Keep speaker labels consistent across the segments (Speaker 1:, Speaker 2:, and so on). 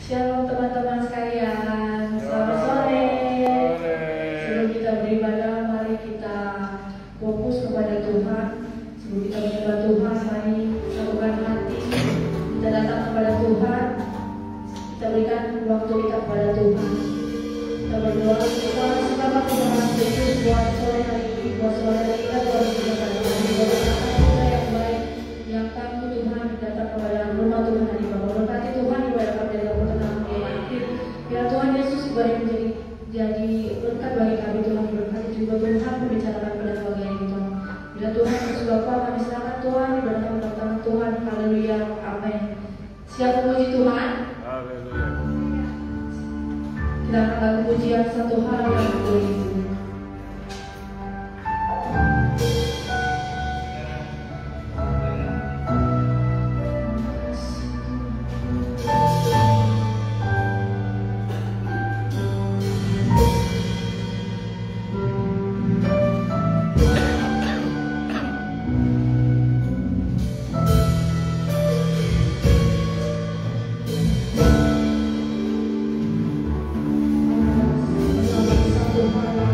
Speaker 1: Shalom teman-teman sekalian, selamat sore. Sebelum kita beribadah, mari kita fokus kepada Tuhan. Sebelum kita menyembah Tuhan, mari satukan hati. Kita datang kepada Tuhan. Kita berikan waktu kita kepada Tuhan. Kita berdoa, Tuhan selamat Tuhan Yesus buat sore hari ini, buat sore hari kita Tuhan sudah pada hari kita yang baik, yang kamu Tuhan datang kepada rumah Tuhan hari Bapa. Berkati Tuhan ibadah kami dalam pertengahan yang akhir. Biar Tuhan Yesus boleh jadi berkat bagi kami Tuhan. Berkati juga Tuhan membicarakan pada pagi ini Tuhan. Bila Tuhan Yesus Bapa kami serahkan Tuhan ibadah kami dalam tangan Tuhan. Haleluya, amin. Siap memuji Tuhan.
Speaker 2: Haleluya.
Speaker 1: Kita akan lagu pujian satu hal yang begitu. Satu hal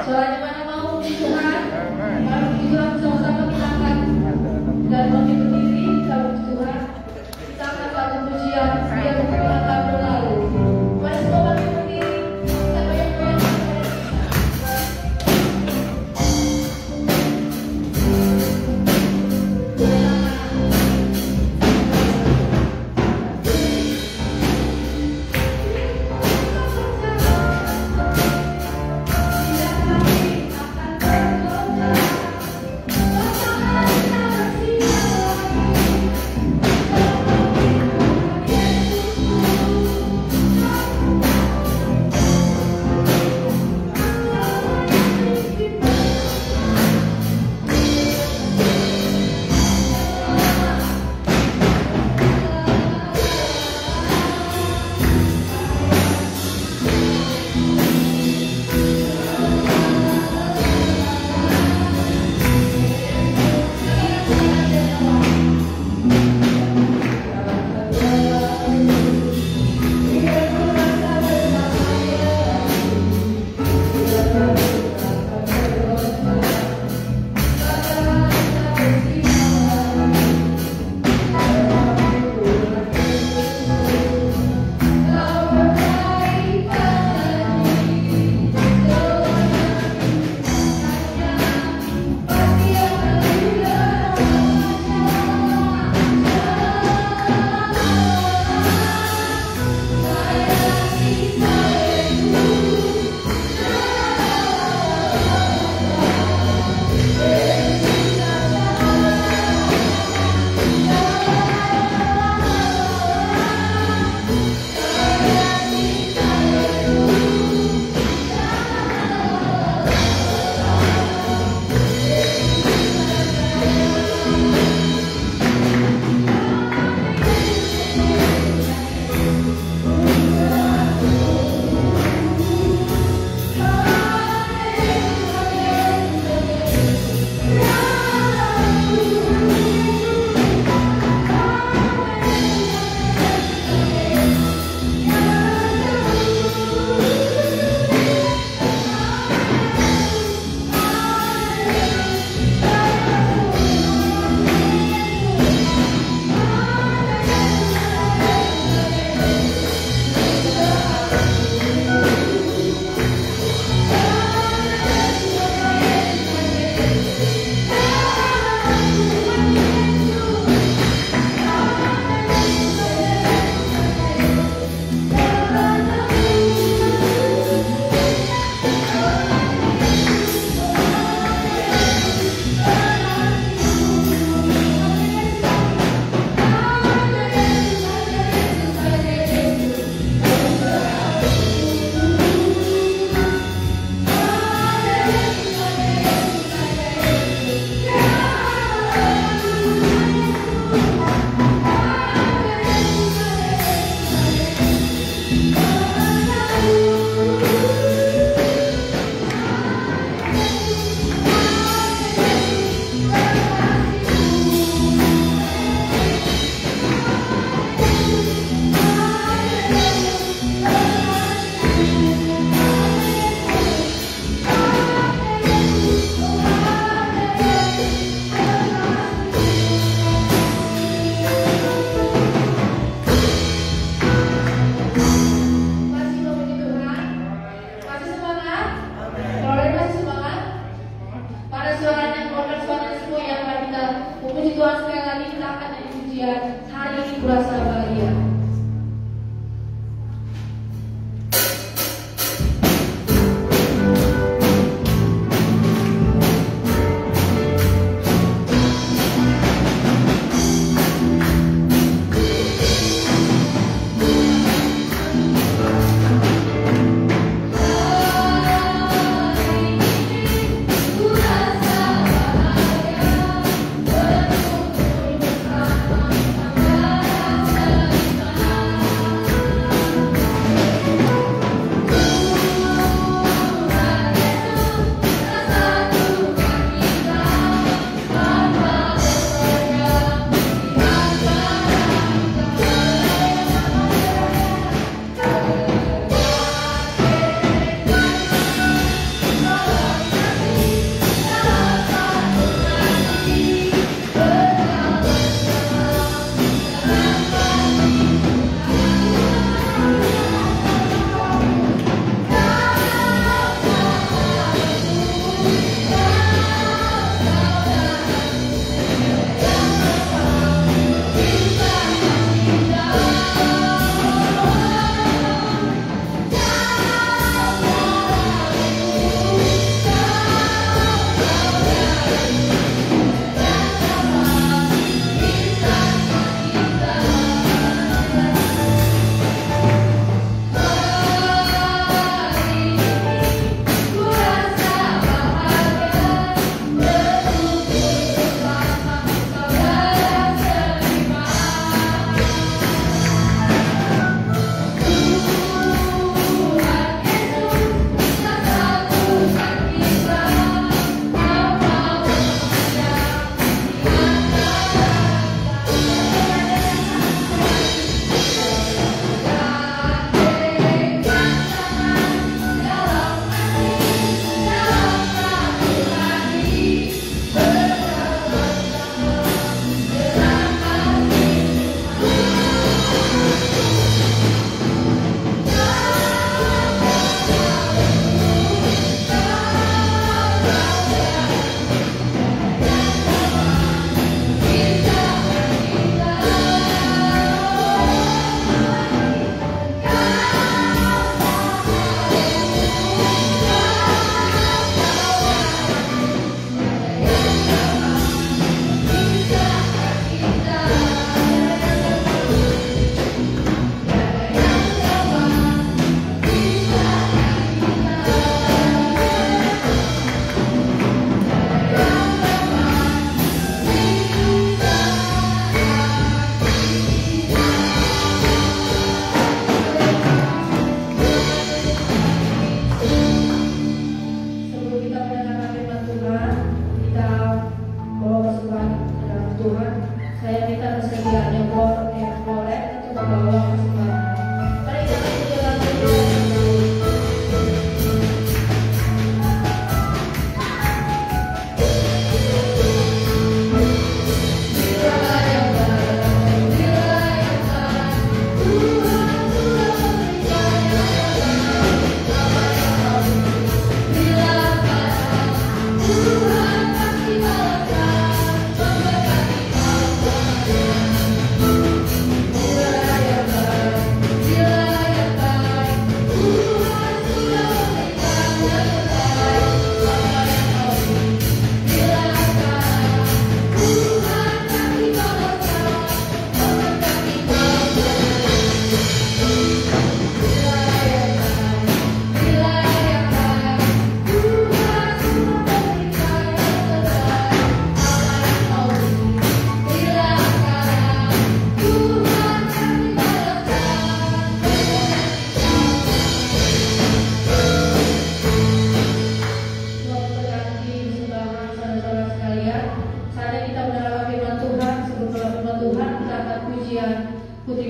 Speaker 1: Soalnya mana mau puji Tuhan, mari puji Tuhan sama-sama kita angkat dan bangkit berdiri, kita puji Tuhan. Kita angkat satu pujian biar kita akan berlalu. Mari semua bangkit berdiri, kita goyang-goyang. Yesus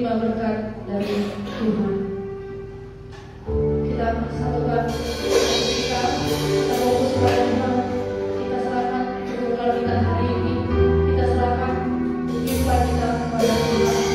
Speaker 1: menerima berkat dari Tuhan. Kita satukan kita fokus pada Tuhan. Kita serahkan kebutuhan kita hari ini. Kita serahkan kehidupan kita kepada Tuhan.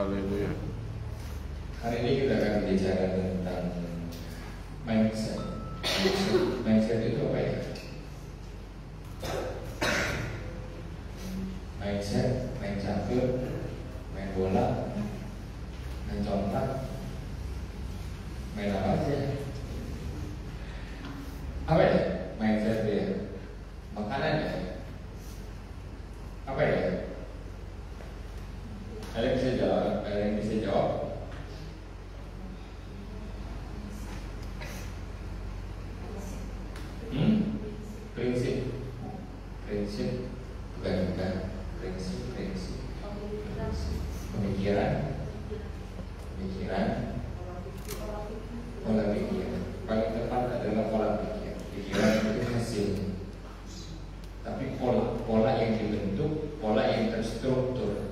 Speaker 2: Haleluya.
Speaker 3: Hari ini kita akan bicara tentang mindset. Mindset itu apa ya? Mindset, main catur, main bola, main contak, main apa aja? Apa ya? Mindset ya? Makanan ya? Apa ya? Ada yang bisa jawab? Ada yang bisa jawab? Prinsip, bukan prinsip, pemikiran, pola pikir. Paling tepat adalah pola pikir. Pikiran itu hasil, tapi pola yang dibentuk, pola yang terstruktur.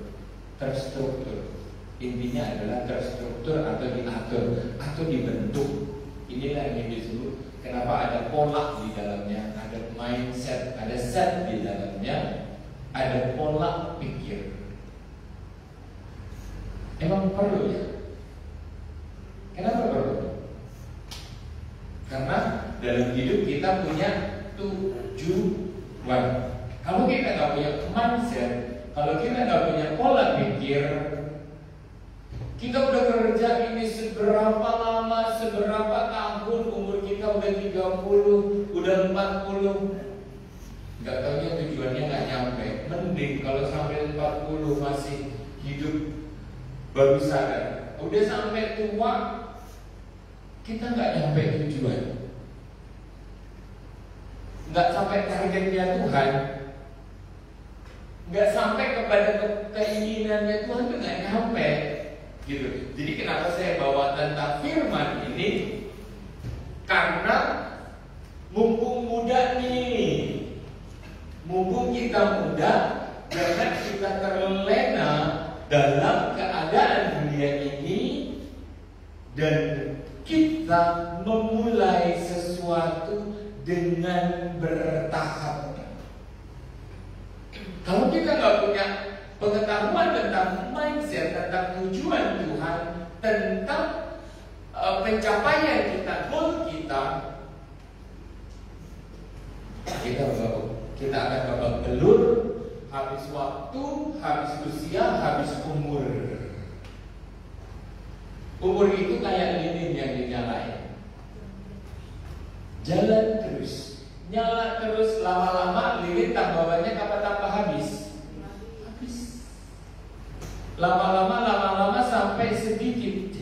Speaker 3: Intinya adalah terstruktur atau diatur atau dibentuk. Inilah yang disebut. Kenapa ada pola di dalamnya, ada mindset, ada set di dalamnya, ada pola pikir. Emang perlu ya? Kenapa perlu? Karena dalam hidup kita punya tujuan. Kalau kita nggak punya mindset, kalau kita nggak punya pola pikir, kita udah kerja ini seberapa lama, seberapa tahun, umur kita udah 30, udah 40, nggak taunya tujuannya nggak nyampe. Mending kalau sampai 40 masih hidup baru sadar, udah sampai tua kita nggak nyampe tujuan, nggak sampai targetnya Tuhan, nggak sampai kepada keinginannya Tuhan tuh nggak nyampe. Gitu. Jadi kenapa saya bawa tentang firman ini? Karena mumpung muda nih, mumpung kita muda, jangan kita terlena dalam keadaan dunia ini dan kita memulai sesuatu dengan bertahap. Kalau kita nggak punya pengetahuan tentang mindset, tentang tujuan Tuhan, tentang pencapaian kita, goal kita akan babak belur, habis waktu, habis usia, habis umur. Umur itu kayak lilin yang dinyalain, jalan terus, nyala terus, lama-lama lilin tambah banyak apa tambah habis? Lama-lama sampai sedikit,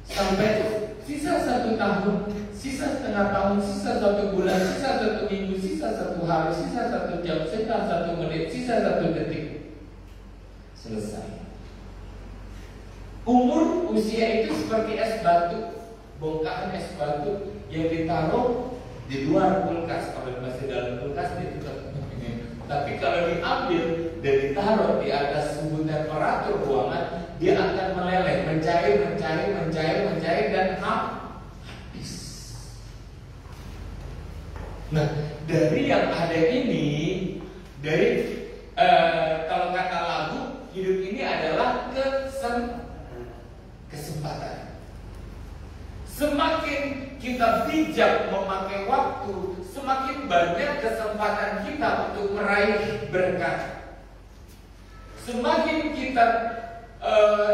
Speaker 3: sampai sisa 1 tahun, sisa setengah tahun, sisa 1 bulan, sisa 1 minggu, sisa 1 hari, sisa 1 jam, sisa 1 menit, sisa 1 detik, selesai. Usia itu seperti es batu, bongkahan es batu yang ditaruh di luar kulkas. Kalau masih dalam kulkas dia tetap. Tapi kalau diambil dan ditaruh di atas suhu temperatur ruangan, dia akan meleleh, mencair dan habis. Nah, dari yang ada ini, dari kalau kata lagu, hidup ini adalah kesempatan. Semakin kita bijak memakai waktu, semakin banyak kesempatan kita untuk meraih berkat. Semakin kita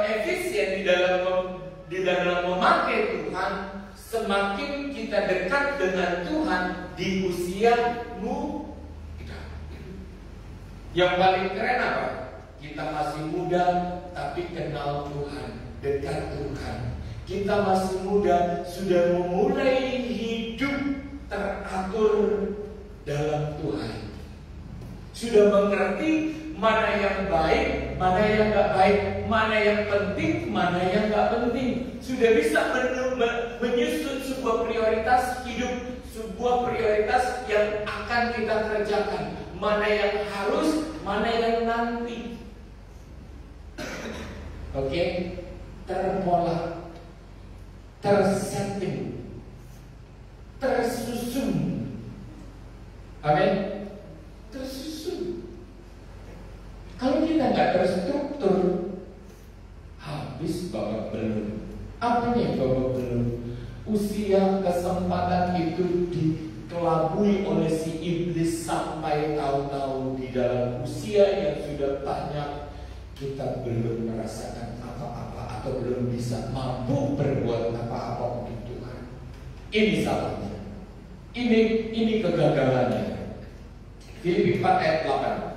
Speaker 3: efisien di dalam memakai Tuhan, semakin kita dekat dengan Tuhan di usiamu. Yang paling keren apa? Kita masih muda tapi kenal Tuhan, dekat Tuhan. Kita masih muda, sudah memulai hidup teratur dalam Tuhan. Sudah mengerti mana yang baik, mana yang gak baik, mana yang penting, mana yang gak penting. Sudah bisa menyusun sebuah prioritas hidup, sebuah prioritas yang akan kita kerjakan. Mana yang harus, mana yang nanti. Oke, terpola, tersetting, tersusun. Amin. Tersusun. Kalau kita nggak terstruktur, usia kesempatan itu dikelabui oleh si iblis sampai tahu-tahu di dalam usia yang sudah banyak kita belum merasakan apa-apa atau belum bisa mampu berbuat apa-apa untuk Tuhan. Ini salahnya. Ini kegagalannya. Filipi 4 ayat 8.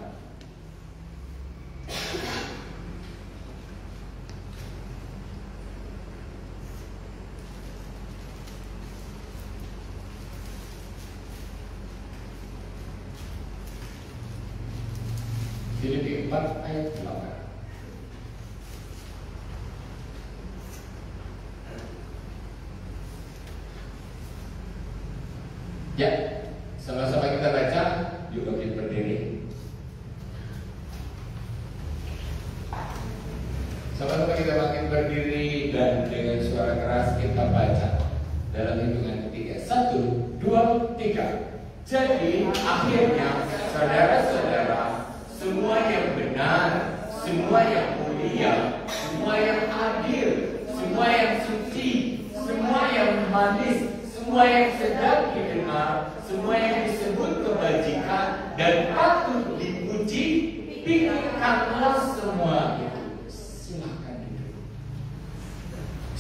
Speaker 3: Filipi 4 ayat 8. Ya, sama-sama kita baca. Yuk bangkit berdiri. Sama-sama kita bangkit berdiri dan dengan suara keras kita baca dalam hitungan ketiga. 1, 2, 3. Jadi akhirnya saudara-saudara, semua yang benar, semua yang mulia, semua yang adil, semua yang suci, semua yang manis, semua yang sedap didengar, semua yang disebut kebajikan dan patut dipuji, pikirkanlah semua itu. Silakan duduk.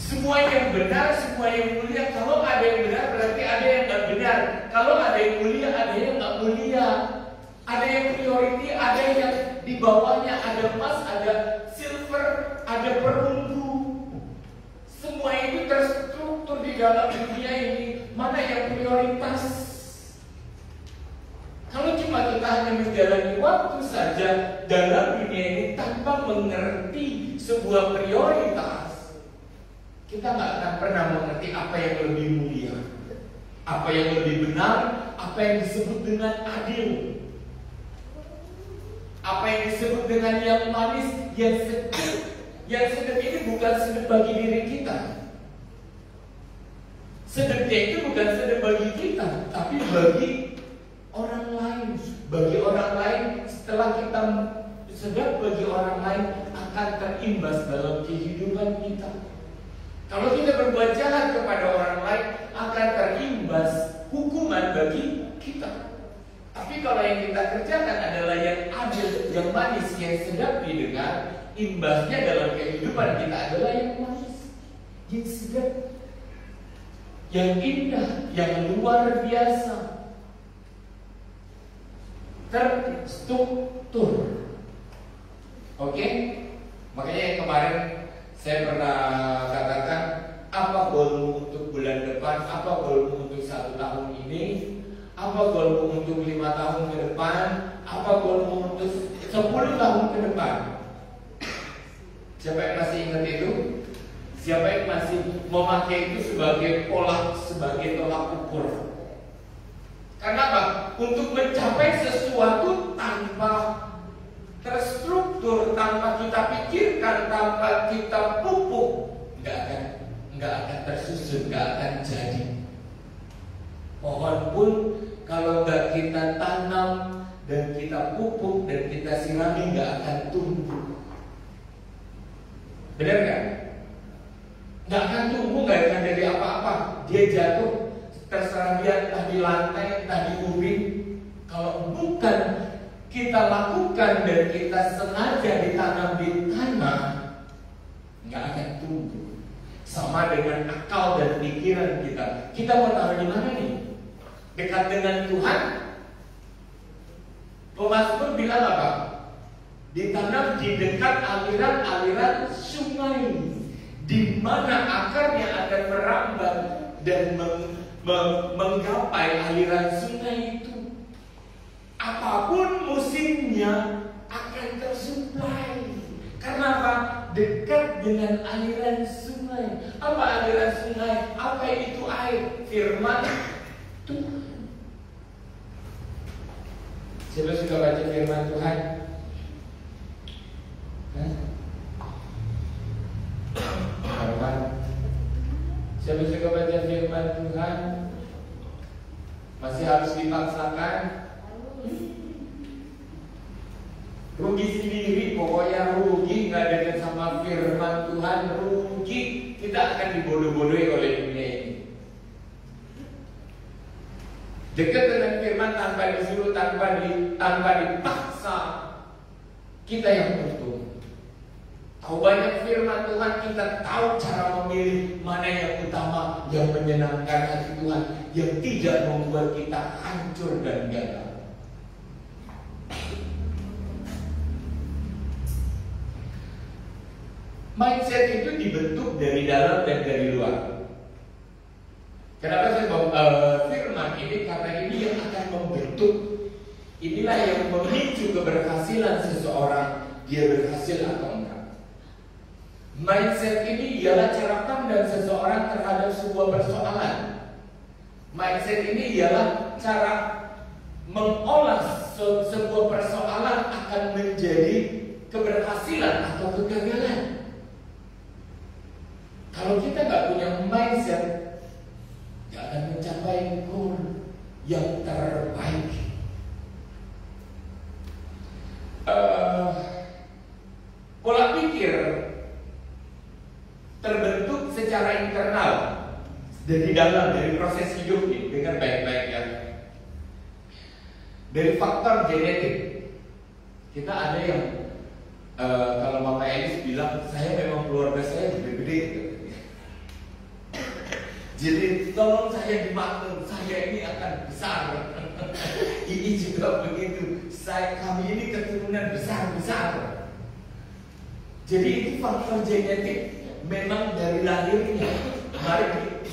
Speaker 3: Semua yang benar, semua yang mulia. Kalau ada yang benar berarti ada yang nggak benar. Kalau ada yang mulia, ada yang nggak mulia. Ada yang priority, ada yang di bawahnya, ada emas, ada silver, ada perunggu. Semua itu terstruktur di dalam dunia ini. Mana yang prioritas? Kalau cuma kita hanya menjalani waktu saja dalam dunia ini tanpa mengerti sebuah prioritas, kita nggak akan pernah mengerti apa yang lebih mulia, apa yang lebih benar, apa yang disebut dengan adil, apa yang disebut dengan yang manis, yang sedap. Yang sedap ini bukan sedap bagi diri kita. Sedapnya itu bukan sedap bagi kita, tapi bagi orang lain. Bagi orang lain, setelah kita sedap bagi orang lain, akan terimbas dalam kehidupan kita. Kalau kita berbuat jahat kepada orang lain, akan terimbas hukuman bagi kita. Tapi kalau yang kita kerjakan adalah yang adil, yang manis, yang sedap didengar, imbasnya dalam kehidupan kita adalah yang manis, yang sedap, yang indah, yang luar biasa, terstruktur. Oke? Makanya yang kemarin saya pernah katakan, apa goalmu untuk bulan depan, apa goalmu untuk 1 tahun ini, apa goalmu untuk 5 tahun ke depan, apa goalmu untuk 10 tahun ke depan. Siapa yang masih ingat itu? Siapa yang masih memakai itu sebagai pola, sebagai tolak ukur? Karena apa? Untuk mencapai sesuatu tanpa terstruktur, tanpa kita pikirkan, tanpa kita pupuk, nggak akan tersusun, nggak akan jadi. Pohon pun kalau nggak kita tanam dan kita pupuk dan kita sirami, nggak akan tumbuh. Benar kan? Nggak akan tumbuh, nggak akan jadi apa-apa. Dia jatuh, terserah dia entah di lantai, entah di ubin. Kalau bukan kita lakukan dan kita sengaja ditanam di tanah, nggak akan tumbuh. Sama dengan akal dan pikiran kita. Kita mau taruh di mana nih? Dekat dengan Tuhan? Pemasmur bilang apa? Ditanam di dekat aliran-aliran sungai, di mana akarnya akan merambat dan menggapai aliran sungai itu. Apapun musimnya akan tersuplai. Karena apa? Dekat dengan aliran sungai. Apa aliran sungai? Apa itu air? Firman Tuhan. Siapa suka baca firman Tuhan? Firman. Siapa suka baca firman Tuhan? Masih harus dipaksakan? Rugi sendiri, pokoknya rugi, nggak dekat sama firman Tuhan, rugi. Kita akan dibodoh-bodohi oleh dunia ini. Dekat dengan firman tanpa disuruh, tanpa dipaksa, kita yang untung. Tahu banyak firman Tuhan, kita tahu cara memilih mana yang utama, yang menyenangkan hati Tuhan, yang tidak membuat kita hancur dan gagal. Mindset itu dibentuk dari dalam dan dari luar. Kenapa saya bawa firman ini? Karena ini yang akan membentuk. Inilah yang memicu keberhasilan seseorang, dia berhasil atau enggak. Mindset ini ialah cara pandang seseorang terhadap sebuah persoalan. Mindset ini ialah cara mengolah sebuah persoalan akan menjadi keberhasilan atau kegagalan. Kalau kita nggak punya mindset, nggak akan mencapai goal yang terbaik. Pola pikir terbentuk secara internal dari dalam, dari proses hidup ini. Dengar baik-baik ya. Dari faktor genetik. Kita ada yang kalau Mama Elis bilang, saya memang keluarga saya gede-gede gitu. Jadi tolong saya dimaklum, saya ini akan besar. Ini juga begitu. Kami ini keturunan besar-besar. Jadi itu faktor genetik, memang dari lahirnya.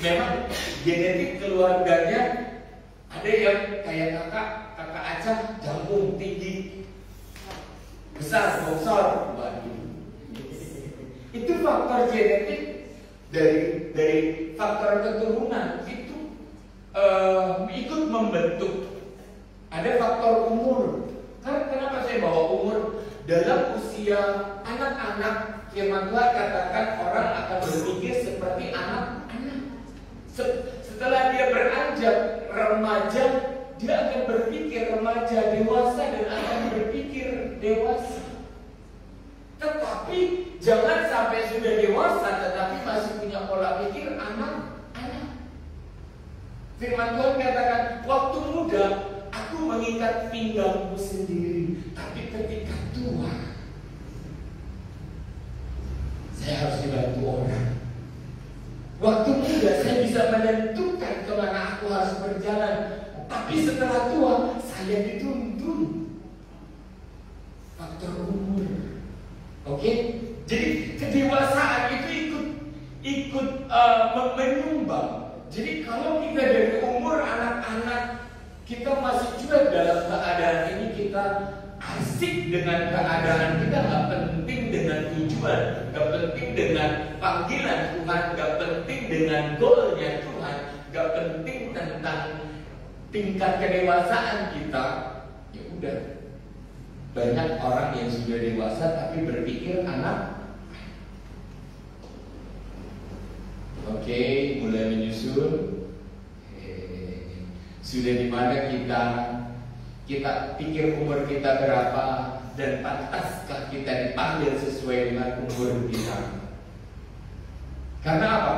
Speaker 3: Memang genetik keluarganya ada yang kayak kakak Aca, jambung tinggi, besar, bongsor. Itu faktor genetik. Dari faktor keturunan itu ikut membentuk. Ada faktor umur. Kenapa saya bawa umur? Dalam usia anak-anak, firman Tuhan katakan orang akan berpikir seperti anak-anak. Setelah dia beranjak remaja, dia akan berpikir remaja, dewasa, dan akan berpikir dewasa. Tetapi jangan sampai sudah dewasa tetapi masih punya pola pikir anak-anak. Firman Tuhan katakan, waktu muda aku mengikat pinggangmu sendiri, tapi ketika tua saya harus dibantu orang. Waktu muda saya bisa menentukan kemana aku harus berjalan, tapi setelah tua saya dituntun. Faktor umur. Oke, jadi kedewasaan itu ikut menyumbang. Jadi kalau kita dari umur anak-anak kita masih juga dalam keadaan ini, kita asik dengan keadaan kita, nggak penting dengan tujuan, nggak penting dengan panggilan Tuhan, nggak penting dengan goalnya Tuhan, nggak penting tentang tingkat kedewasaan kita. Ya udah. Banyak orang yang sudah dewasa tapi berpikir anak. Oke, mulai menyusul. Sudah di mana kita pikir umur kita berapa dan pantaskah kita dipanggil sesuai dengan umur kita? Karena apa?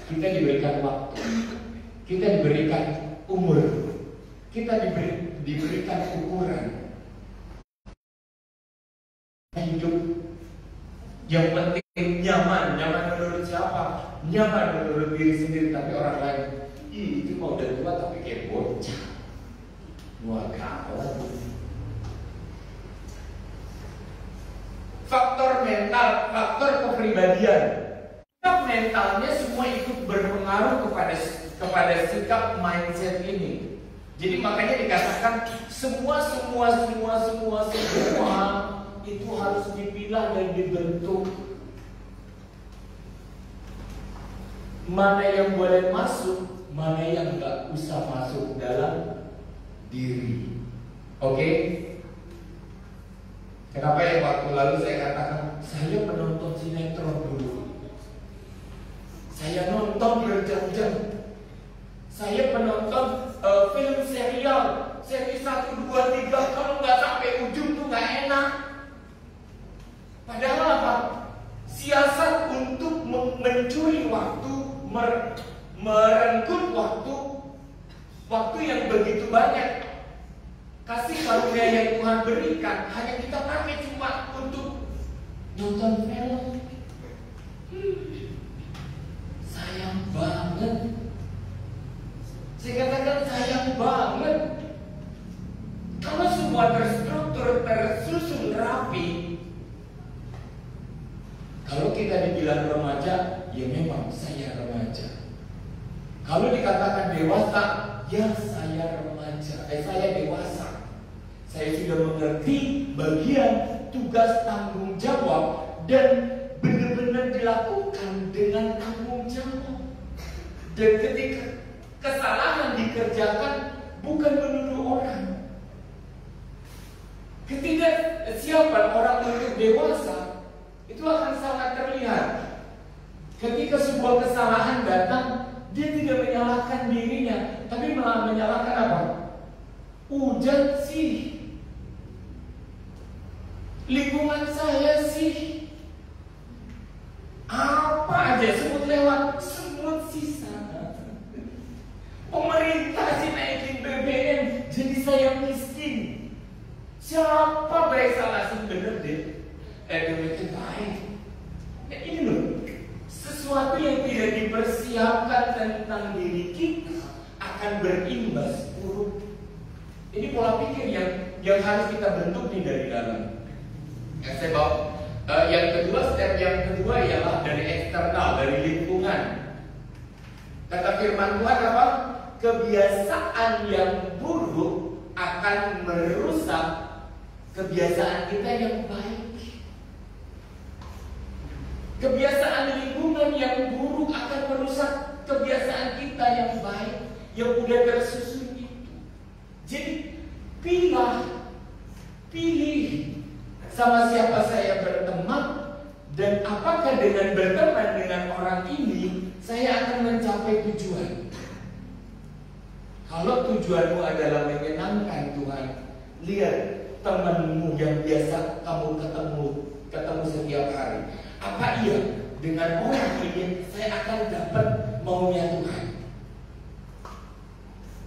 Speaker 3: Kita diberikan waktu, kita diberikan umur, kita diberikan ukuran hidup. Yang penting nyaman menurut siapa? Nyaman menurut diri sendiri, tapi orang lain, itu mau udah tua tapi kayak bocah. Wah, gawat. Faktor mental, faktor kepribadian. Sikap mentalnya semua ikut berpengaruh kepada sikap mindset ini. Jadi makanya dikatakan semua itu harus dipilah dan dibentuk. Mana yang boleh masuk, mana yang nggak usah masuk dalam diri. Oke? Kenapa ya waktu lalu saya katakan saya menonton sinetron dulu. Saya nonton berjam-jam. Saya menonton film serial, seri 1, 2, 3. Kalau nggak sampai ujung tuh nggak enak. Padahal apa? Siasat untuk mencuri waktu, merenggut waktu, waktu yang begitu banyak, kasih karunia yang Tuhan berikan hanya kita pakai cuma untuk nonton film. Sayang banget. Saya katakan sayang banget. Kalau semua terstruktur, tersusun rapi, kalau kita dibilang remaja, ya memang saya remaja. Kalau dikatakan dewasa, ya saya remaja. Saya dewasa. Saya sudah mengerti bagian tugas tanggung jawab dan benar-benar dilakukan dengan tanggung jawab. Dan ketika kesalahan dikerjakan, bukan menuduh orang. Ketidaksiapan orang untuk dewasa itu akan sangat terlihat. Ketika sebuah kesalahan datang, dia tidak menyalahkan dirinya, tapi malah menyalahkan apa? Hujan sih, lingkungan saya sih, apa aja semut lewat, semut sisa. Pemerintah sih naikin BBM, jadi saya miskin. Siapa baik salah sih bener deh? Itu baik. Ini loh, sesuatu yang tidak dipersiapkan tentang diri kita akan berimbas buruk. Ini pola pikir yang harus kita bentuk nih dari dalam. Saya bawa yang kedua, step yang kedua ialah dari eksternal, dari lingkungan. Kata firman Tuhan apa? Kebiasaan yang buruk akan merusak kebiasaan kita yang baik. Kebiasaan lingkungan yang buruk akan merusak kebiasaan kita yang baik, yang udah tersusun itu. Jadi pilih sama siapa saya berteman, dan apakah dengan berteman dengan orang ini saya akan mencapai tujuan. Kalau tujuanmu adalah menyenangkan Tuhan, lihat temanmu yang biasa kamu ketemu setiap hari. Apa iya dengan orang ini saya akan dapat maunya Tuhan?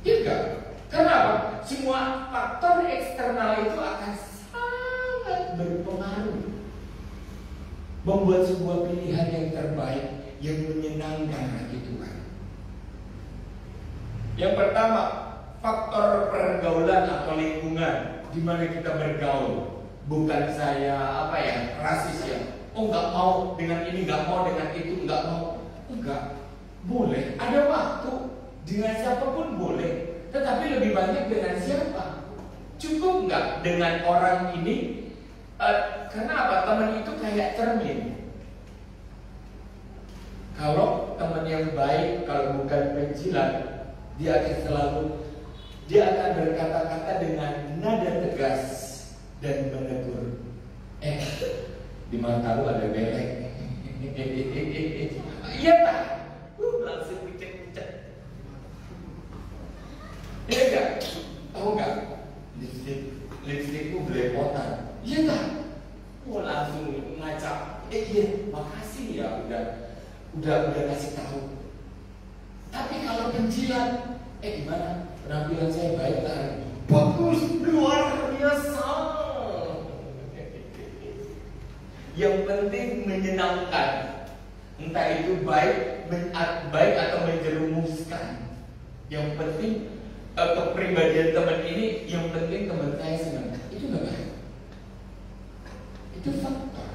Speaker 3: Tidak. Kenapa? Semua faktor eksternal itu akan sangat berpengaruh membuat sebuah pilihan yang terbaik yang menyenangkan hati Tuhan. Yang pertama, faktor pergaulan atau lingkungan di mana kita bergaul. Bukan saya rasis ya. Oh nggak mau dengan ini, nggak mau dengan itu, nggak mau. Enggak, boleh. Ada waktu dengan siapapun boleh. Tetapi lebih banyak dengan siapa? Cukup nggak dengan orang ini? Kenapa? Teman itu kayak cermin. Kalau teman yang baik, kalau bukan penjilat, dia akan berkata-kata dengan nada tegas dan menegur. Di mata lu ada belek. Iya tak? Langsung picek-picek. Iya gak? Tahu gak? Lipstikku belepotan. Iya tak? Langsung ngacak. Iya, makasih ya udah kasih tahu. Tapi kalau penjilat, gimana? Penampilan saya baik tak? Bagus, luar biasa. Yang penting menyenangkan. Entah itu baik atau menjerumuskan. Yang penting kepribadian teman ini, yang penting teman saya senang. Itu gak baik. Itu faktor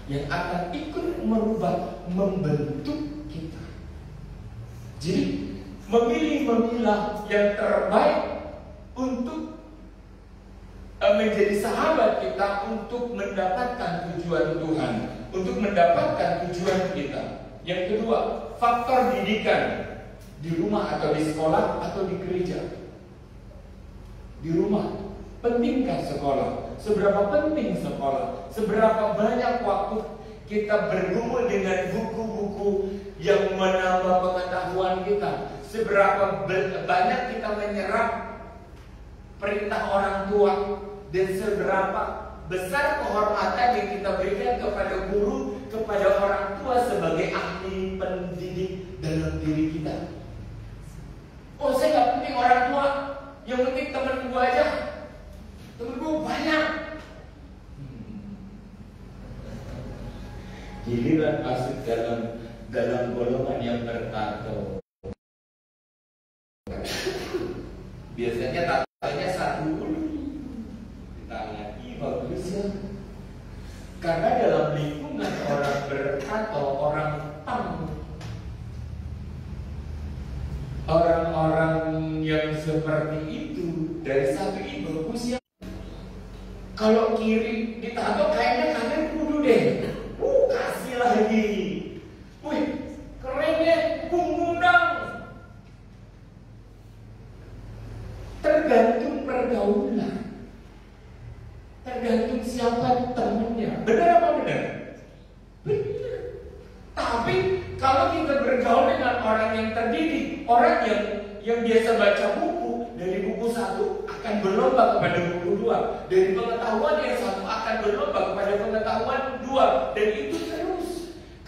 Speaker 3: yang akan ikut merubah, membentuk kita. Jadi memilah yang terbaik untuk menjadi sahabat kita untuk mendapatkan tujuan Tuhan, untuk mendapatkan tujuan kita. Yang kedua, faktor didikan di rumah atau di sekolah atau di gereja. Di rumah, pentingkah sekolah? Seberapa penting sekolah? Seberapa banyak waktu kita bergumul dengan buku-buku yang menambah pengetahuan kita? Seberapa banyak kita menyerap perintah orang tua, dan seberapa besar kehormatan yang kita berikan kepada guru, kepada orang tua sebagai ahli pendidik dalam diri kita. Oh, saya nggak orang tua, yang penting temen gue aja. Temen gue banyak. Giliran masuk dalam golongan yang bertato. Biasanya tatonya satu dulu. Ditanya, bagus ya. Karena dalam lingkungan orang bertato, orang pang, orang-orang yang seperti itu dari satu ibu bagus ya. Kalau kiri ditato kayaknya kanan kudu deh. Kasih lagi. Wih, kerennya gundang. Tergantung pergaulan. Tergantung siapa temennya. Benar apa benar? Benar. Tapi kalau kita bergaul dengan orang yang terdidik, orang yang biasa baca buku, dari buku satu akan berlomba kepada buku dua, dari pengetahuan yang satu akan berlomba kepada pengetahuan dua, dan itu terus.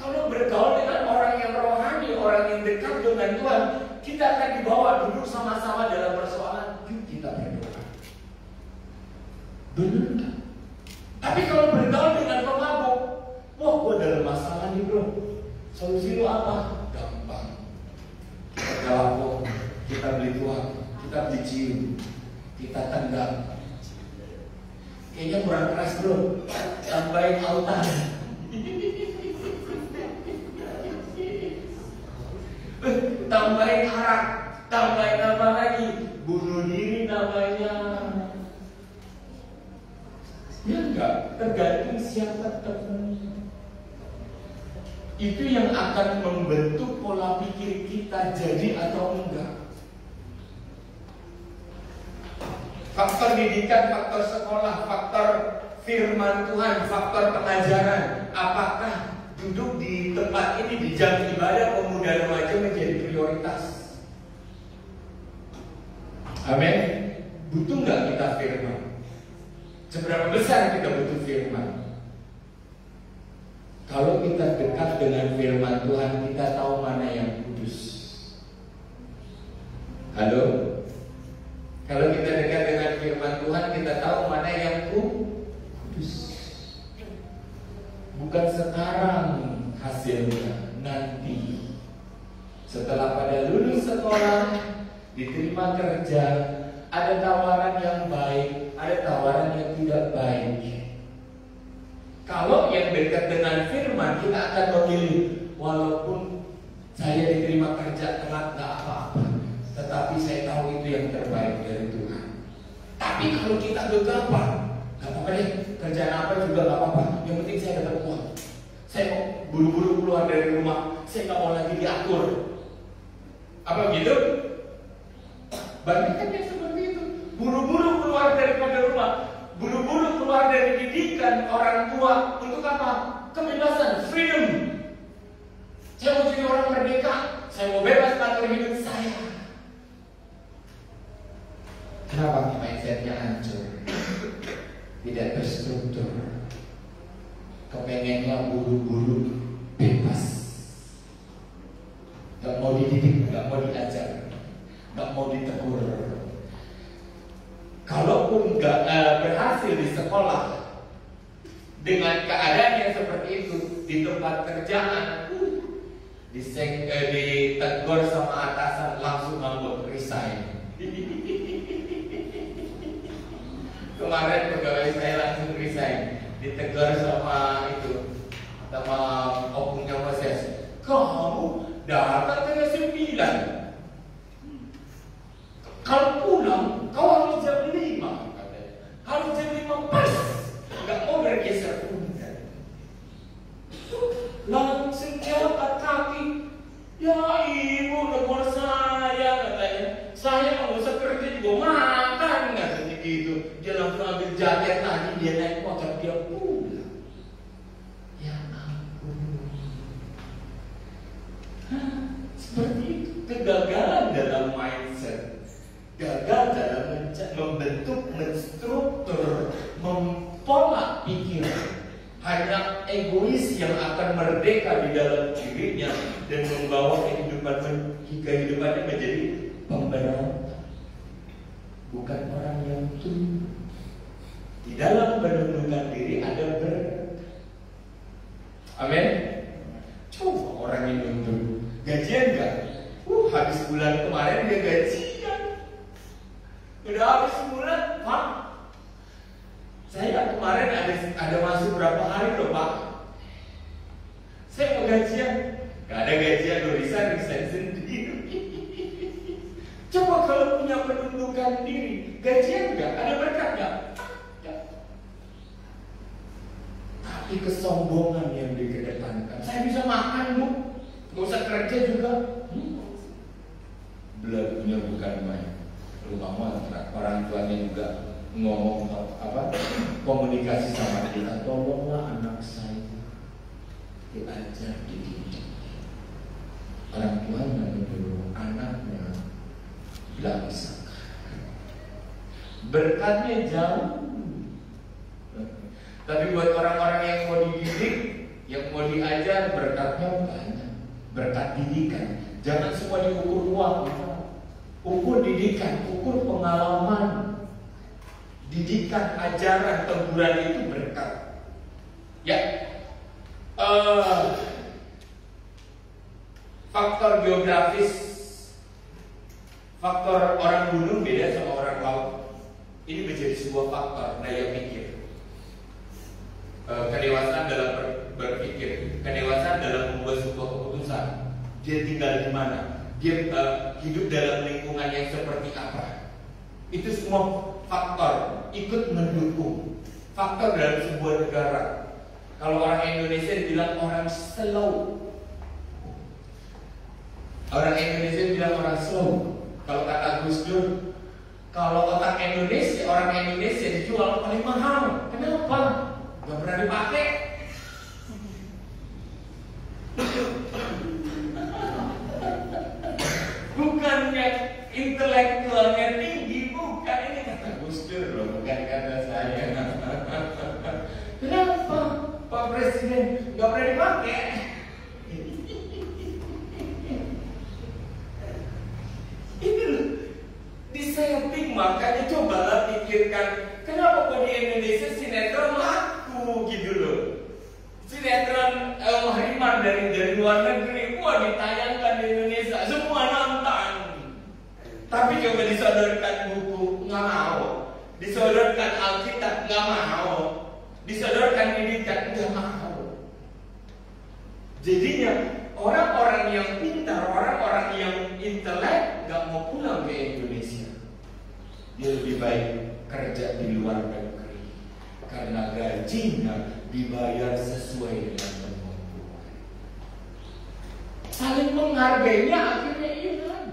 Speaker 3: Kalau bergaul dengan orang yang rohani, orang yang dekat dengan Tuhan, kita akan dibawa duduk sama-sama dalam persoalan. Yuk kita berdoa. Benar kan? Tapi kalau bergaul dengan pemabuk, wah gue dalam masalah nih bro, solusi lu apa? Gampang. Kita telepon, kita beli tuang, kita beli cium, kita tendang. Kayaknya kurang keras bro, tambahin autan. Tambahin arak, tambahin apa lagi? Bunuh diri namanya. Ya enggak, tergantung siapa temannya. Itu yang akan membentuk pola pikir kita jadi atau enggak. Faktor didikan, faktor sekolah, faktor firman Tuhan, faktor pengajaran. Apakah duduk di tempat ini di jam ibadah pemuda remaja menjadi prioritas? Amin. Butuh nggak kita firman? Seberapa besar kita butuh firman? Kalau kita dekat dengan firman Tuhan, kita tahu mana yang kudus. Halo? Kalau kita dekat dengan firman Tuhan, kita tahu mana yang kudus. Bukan sekarang hasilnya, nanti. Setelah pada lulus sekolah, diterima kerja, ada tawaran yang baik, ada tawaran yang tidak baik. Kalau yang dekat dengan firman, kita akan memilih, walaupun saya diterima kerja telat gak apa-apa, tetapi saya tahu itu yang terbaik dari Tuhan. Tapi kalau kita gegabah, gak apa-apa deh, kerjaan apa juga gak apa-apa, yang penting saya dapat uang. Saya mau buru-buru keluar dari rumah, saya gak mau lagi diatur. Apa gitu? Banyak kan yang seperti itu. Buru-buru keluar daripada rumah, buru-buru keluar dari didikan orang tua. Untuk apa? Kebebasan, freedom. Saya mau jadi orang merdeka, saya mau bebas atur hidup saya. Kenapa mindsetnya hancur? Tidak terstruktur. Kepengennya buru-buru bebas. Gak mau dididik, gak mau diajar, gak mau ditegur. Kalaupun gak berhasil di sekolah, dengan keadaan yang seperti itu, di tempat kerjaan, ditegur sama atasan, langsung ngambek, resign. Kemarin pegawai saya langsung resign, ditegur sama oknumnya Moses. Kamu datang tanggal 9, kalau pulang kau harus jam 5, katanya. Harus jam 5 pas, nggak mau bergeser pun. Langsung jabat kaki. Ya ibu negor saya, katanya. Saya nggak usah kerja juga makan, katanya gitu. Dia langsung ambil jaket lagi, dia naik motor, dia pulang. Ya ampun. Seperti itu, kegagalan dalam mindset, gagal dalam membentuk, menstruktur, mempola pikiran. Hanya egois yang akan merdeka di dalam dirinya dan membawa kehidupannya menjadi pemberontak. menundukkan diri ada berkat. Amin. Coba orang yang nunduk, gajian enggak? Habis bulan kemarin dia gajian. Udah habis bulan, Pak. Saya kemarin ada masuk berapa hari loh, Pak. Saya mau gajian. Gak ada gajian, lo resign sendiri. Coba kalau punya penundukan diri, gajian enggak? Ada berkat enggak? Tapi kesombongan yang dikedepankan. Saya bisa makan, Bu. Gak usah kerja juga. Belagunya bukan main. Terutama orang tuanya juga ngomong komunikasi sama kita. Tolonglah anak saya diajar dididik. Orang tuanya menyuruh anaknya bilang bisa. Berkatnya jauh. Tapi buat orang-orang yang mau dididik, yang mau diajar, berkatnya banyak. Berkat didikan. Jangan semua diukur uang. Ukur didikan, ukur pengalaman. Didikan, ajaran, teguran itu berkat. Ya. Faktor geografis, faktor orang gunung beda sama orang laut. Ini menjadi sebuah faktor daya pikir. Kedewasaan dalam berpikir, kedewasaan dalam membuat sebuah keputusan. Dia tinggal di mana? Dia hidup dalam lingkungan yang seperti apa? Itu semua faktor ikut mendukung. Faktor dalam sebuah negara. Kalau orang Indonesia dibilang orang slow. Orang Indonesia bilang orang slow. Kalau kata Gus Dur, kalau otak Indonesia, orang Indonesia dijual paling mahal. Kenapa? Gak pernah dipakai. Bukannya intelektualnya tinggi, bukan. Ini kata Gus Dur loh, bukan kata saya. Kenapa Pak Presiden gak pernah dipakai? Ini loh, disetting. Makanya cobalah pikirkan, kenapa kok di Indonesia sinetron laku gitu loh. Sinetron Mahriman dari luar negeri, wah ditayangkan di Indonesia, semua nonton. Tapi coba disodorkan buku, nggak mau. Disodorkan Alkitab, nggak mau. Disodorkan didikan, nggak mau. Jadinya orang-orang yang pintar, orang-orang yang intelek nggak mau pulang ke Indonesia. Dia lebih baik kerja di luar negeri karena gajinya dibayar sesuai dengan kemampuan. Saling menghargainya akhirnya hilang.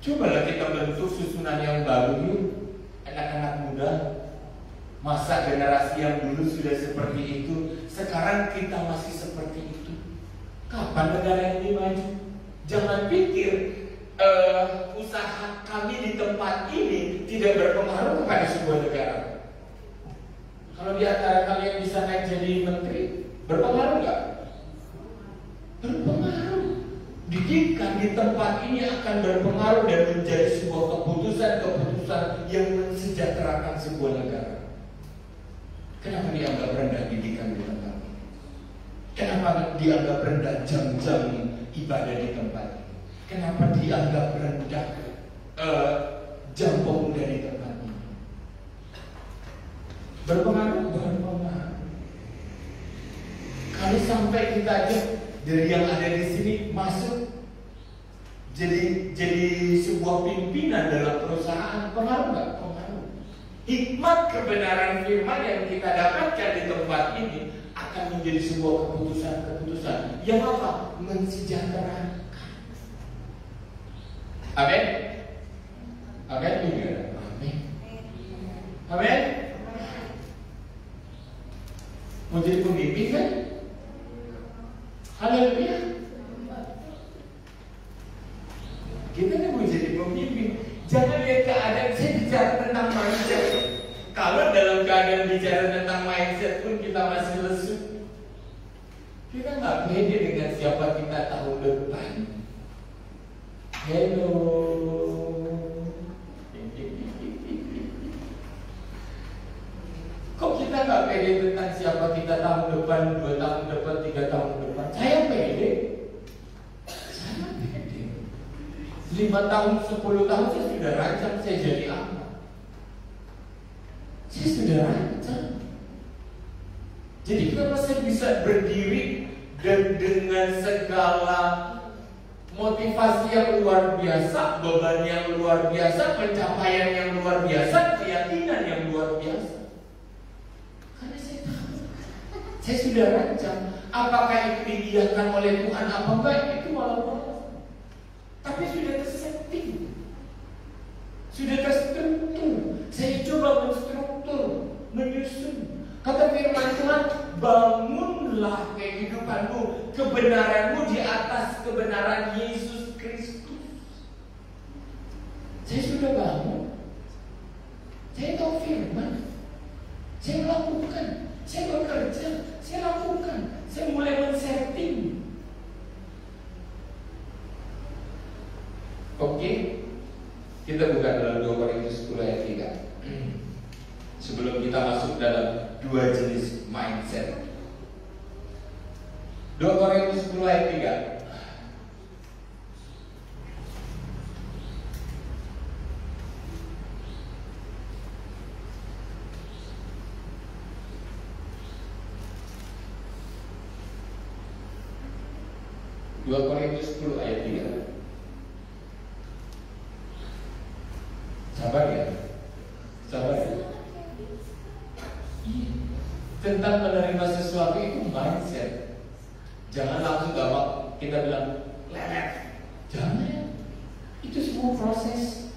Speaker 3: Cobalah kita bentuk susunan yang baru yuk, anak-anak muda. Masa generasi yang dulu sudah seperti itu, sekarang kita masih seperti itu. Kapan negara ini maju? Jangan pikir usaha kami di tempat ini tidak berpengaruh kepada sebuah negara. Kalau di antara kalian bisa naik jadi menteri, berpengaruh nggak? Berpengaruh. Didikan di tempat ini akan berpengaruh dan menjadi sebuah keputusan-keputusan yang mensejahterakan sebuah negara. Kenapa dianggap rendah didikan di tempat ini? Kenapa dianggap rendah jam-jam ibadah di tempat ini? Kenapa dianggap rendah jam pemuda di tempat ini? Berpengaruh, berpengaruh. Kalau sampai kita aja dari yang ada di sini masuk jadi sebuah pimpinan dalam perusahaan, pengaruh nggak? Pengaruh. Hikmat kebenaran firman yang kita dapatkan di tempat ini akan menjadi sebuah keputusan-keputusan yang apa? Mensejahterakan. Amin. Amin juga. Amin. Amin. Mau jadi pemimpin kan? Haleluya. Kita kan mau jadi pemimpin. Jangan lihat keadaan. Saya bicara tentang mindset. Kalau dalam keadaan bicara tentang mindset pun kita masih lesu. Kita nggak pede dengan siapa kita tahun depan. Hello. Kok 5 tahun, 10 tahun saya sudah rancang saya jadi apa. Saya sudah rancang. Jadi kenapa saya bisa berdiri dan dengan segala motivasi yang luar biasa, beban yang luar biasa, pencapaian yang luar biasa, keyakinan yang luar biasa? Karena saya tahu, saya sudah rancang. Apakah itu diiyakan oleh Tuhan apa enggak, itu walau. Tapi sudah tersetting, sudah terstruktur. Saya coba menstruktur, menyusun. Kata firman Tuhan, bangunlah kehidupanmu, kebenaranmu di atas kebenaran Yesus Kristus. Saya sudah bangun. Saya tahu firman. Saya lakukan. Saya bekerja. Saya lakukan. Saya mulai men-setting. Oke. Kita buka dalam 2 Korintus 10 ayat 3. Sebelum kita masuk dalam 2 jenis mindset. 2 Korintus 10 ayat 3. Dua Korintus 10 ayat 3. Sabar ya. Sabar ya. Tentang menerima sesuatu itu mindset. Jangan langsung gampang kita bilang lelet. Jangan. Itu semua proses.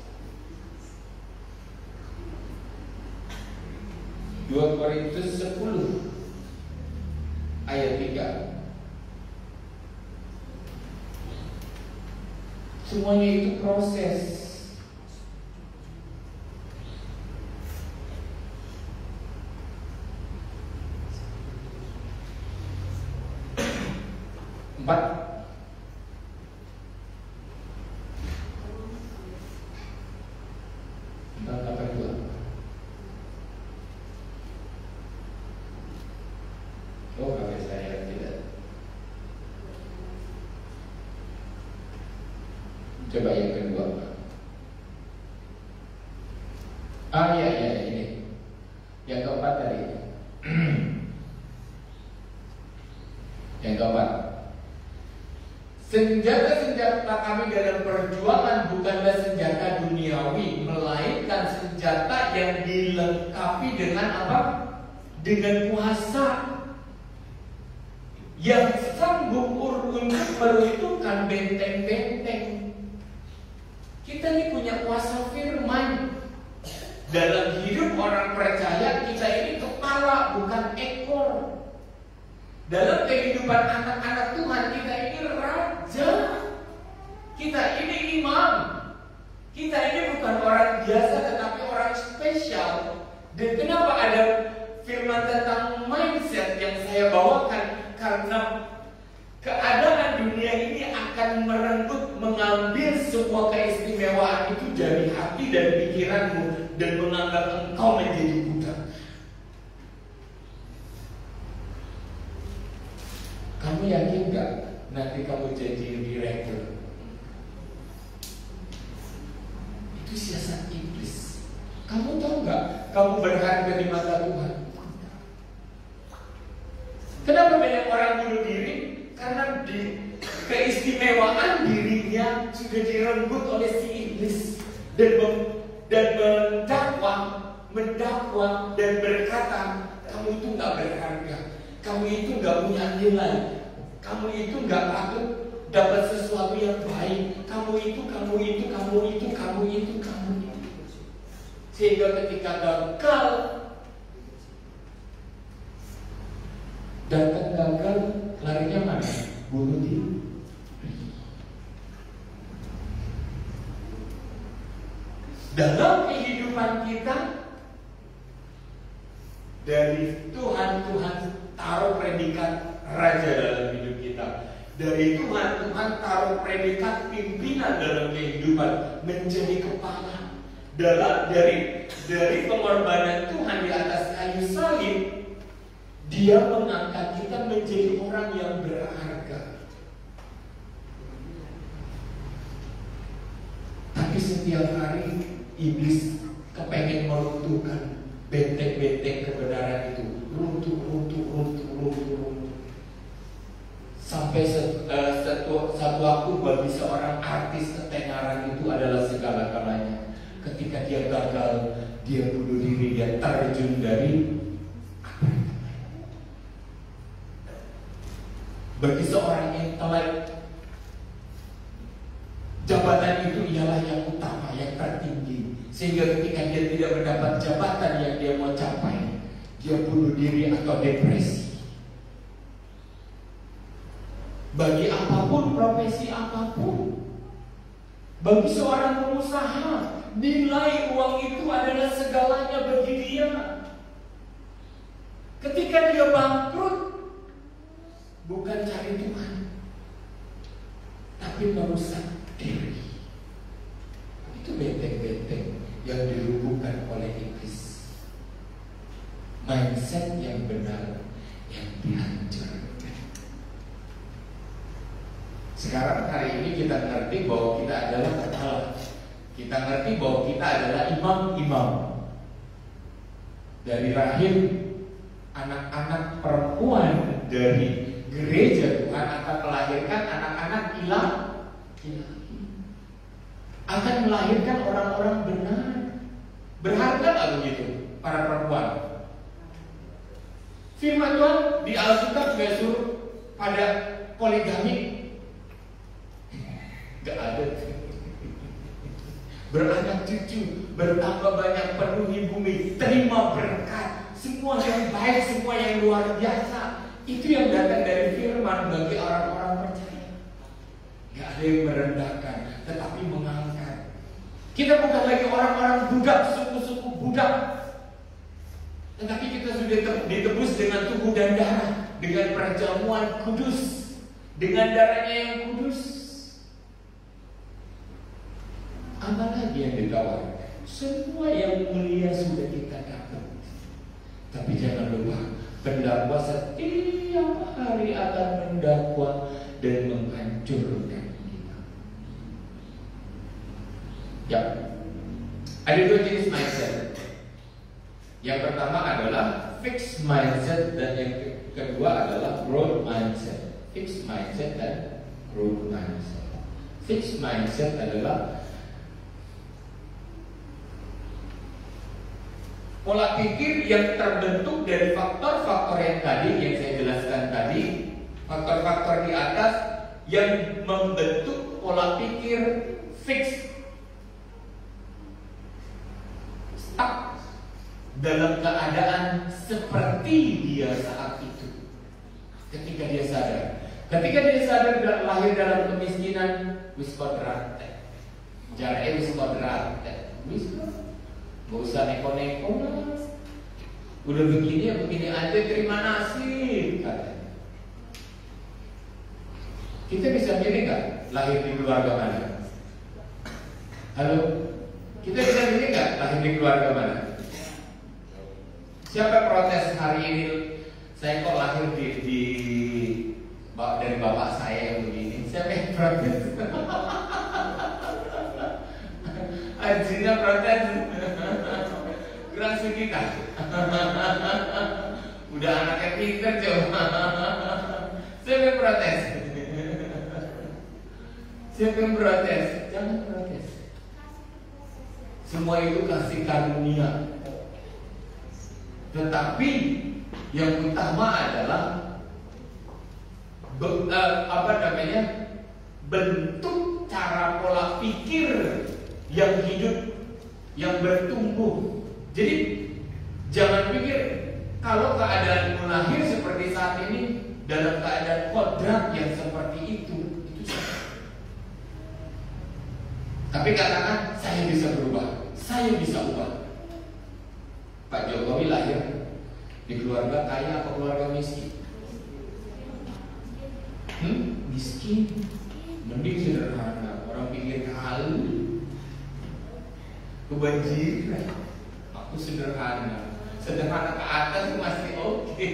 Speaker 3: 2 Korintus 10 ayat 3. Semuanya itu proses. Coba yang kedua. Ini. Yang keempat tadi. Yang keempat. Senjata-senjata kami dalam perjuangan bukanlah senjata duniawi, melainkan senjata yang dilengkapi dengan apa? Dengan kuasa yang sanggup untuk meruntuhkan benteng-benteng. Kita ini punya kuasa firman. Dalam hidup orang percaya, kita ini kepala bukan ekor. Dalam kehidupan anak-anak Tuhan, kita ini raja. Kita ini imam. Kita ini bukan orang biasa, tetapi orang spesial. Dan kenapa ada firman tentang mindset yang saya bawakan? Karena keadaan dunia ini akan merenggut, mengambil sebuah keistimewaan itu dari hati dan pikiranmu dan menganggap engkau menjadi budak. Kamu yakin gak nanti kamu jadi direktur? Itu siasat iblis. Kamu tahu gak kamu berharga di mata Tuhan? Kenapa banyak orang bunuh diri? Karena di keistimewaan dirinya sudah direnggut oleh si iblis dan mendakwa dan berkata, kamu itu nggak berharga, kamu itu nggak punya nilai, kamu itu nggak patut dapat sesuatu yang baik, kamu itu. Sehingga ketika gagal, larinya mana? Bunuh diri. Dalam kehidupan kita, dari Tuhan taruh predikat raja dalam hidup kita. Dari Tuhan taruh predikat pimpinan dalam kehidupan, menjadi kepala. Dari pengorbanan Tuhan di atas kayu salib, Dia mengangkat kita menjadi orang yang berharga. setiap hari iblis kepengen meruntuhkan benteng-benteng kebenaran itu. Runtuh. Sampai satu waktu bagi seorang artis ketenaran itu adalah segala-galanya. Ketika dia gagal, dia bunuh diri, dia terjun dari apa itu? Bagi seorang intelek, jabatan itu ialah yang utama, yang tertinggi. Sehingga ketika dia tidak mendapat jabatan yang dia mau capai, dia bunuh diri atau depresi. Bagi apapun, profesi apapun, bagi seorang pengusaha, nilai uang itu adalah segalanya bagi dia. Ketika dia bangkrut, bukan cari Tuhan, tapi merusak diri. Itu benteng-benteng yang dirubuhkan oleh iblis. Mindset yang benar yang dihancurkan. Sekarang hari ini kita ngerti bahwa kita adalah kepala. Kita ngerti bahwa kita adalah imam-imam. Dari rahim anak-anak perempuan dari gereja Tuhan akan melahirkan anak-anak ilahi. Akan melahirkan orang-orang benar. Berharga gak begitu para perempuan? Firman Tuhan di Alkitab gak suruh pada poligami. Gak ada. Beranak cucu, bertambah banyak, penuhi bumi, terima berkat, semua yang baik, semua yang luar biasa. Itu yang datang dari firman bagi orang-orang percaya. Gak ada yang merendahkan, tetapi mengangkat. Kita bukan lagi orang-orang budak, suku-suku budak, tetapi kita sudah ditebus dengan tubuh dan darah, dengan perjamuan kudus, dengan darahnya yang kudus. Apa lagi yang ditawarkan? Semua yang mulia sudah kita dapat. Tapi jangan lupa, pendakwa setiap hari akan mendakwa dan menghancurkan kita. Ya, ada dua jenis mindset. Yang pertama adalah fixed mindset dan yang kedua adalah growth mindset. Fixed mindset dan growth mindset. Fixed mindset adalah pola pikir yang terbentuk dari faktor-faktor yang tadi, yang saya jelaskan tadi, faktor-faktor di atas yang membentuk pola pikir fix, stuck dalam keadaan seperti dia saat itu. Ketika dia sadar lahir dalam kemiskinan, wis kodrate, jaraknya wis kodrate, wis gak usah neko-neko lah. Udah begini ya begini aja, terima nasib katanya. Kita bisa milih gak lahir di keluarga mana? Halo? Kita bisa milih gak lahir di keluarga mana? Siapa protes hari ini? Saya kok lahir dari bapak saya yang begini. Siapa yang protes? Ajinya protes. Kurang kita. Udah anaknya pinter coba. Siapa yang protes? Siapa yang protes? Jangan protes. Semua itu kasih karunia. Tetapi yang utama adalah bentuk cara pola pikir yang hidup, yang bertumbuh. Jadi jangan pikir kalau keadaan lahir seperti saat ini dalam keadaan kodrat yang seperti itu salah. Tapi katakan saya bisa berubah, saya bisa ubah. Pak Jokowi lahir di keluarga kaya atau keluarga miskin? Miskin. Mending sederhana. Orang pikir kali kebanjiran. Aku sederhana. Sederhana ke atas masih oke.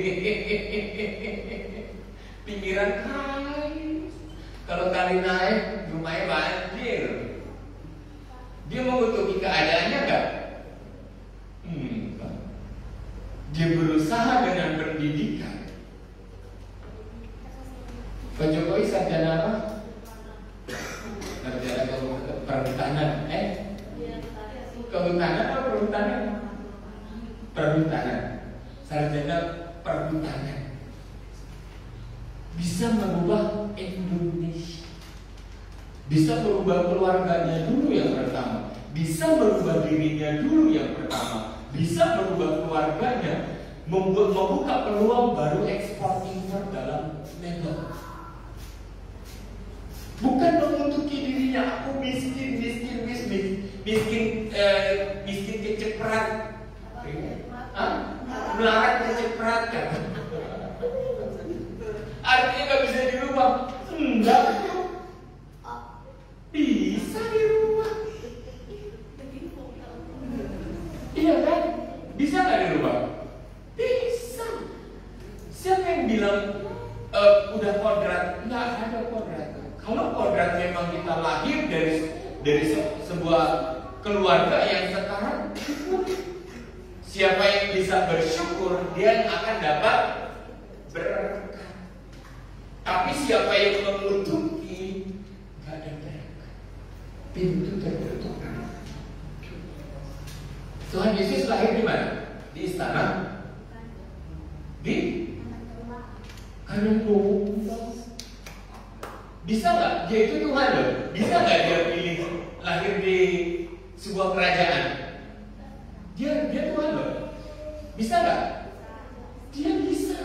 Speaker 3: Pinggiran kali. Kalau kali naik rumahnya banjir. Dia perhutanan. Kehutanan atau perhutanan? Perhutanan. Sarjana perhutanan. Bisa merubah Indonesia. Bisa merubah keluarganya dulu yang pertama. Bisa merubah dirinya dulu yang pertama. Bisa merubah keluarganya, membuka peluang baru ekspor impor dalam mebel. Bukan mengutuki dirinya, aku miskin keceprat, melarat keceprat kan? Artinya nggak bisa dirubah. Enggak, bisa dirubah. Iya kan? Bisa nggak dirubah? Bisa. Siapa yang bilang udah kodrat? Nggak ada kodrat. Kalau kodrat memang kita lahir dari sebuah keluarga yang sekarang, siapa yang bisa bersyukur dia yang akan dapat berkah. Tapi siapa yang mengutuki nggak ada berkah. Pintu tertutup. Tuhan Yesus lahir di mana? Di istana? Di kandang domba. Bisa nggak? Dia itu Tuhan loh. Bisa nggak dia pilih lahir di sebuah kerajaan? Dia Tuhan loh. Bisa nggak? Dia bisa.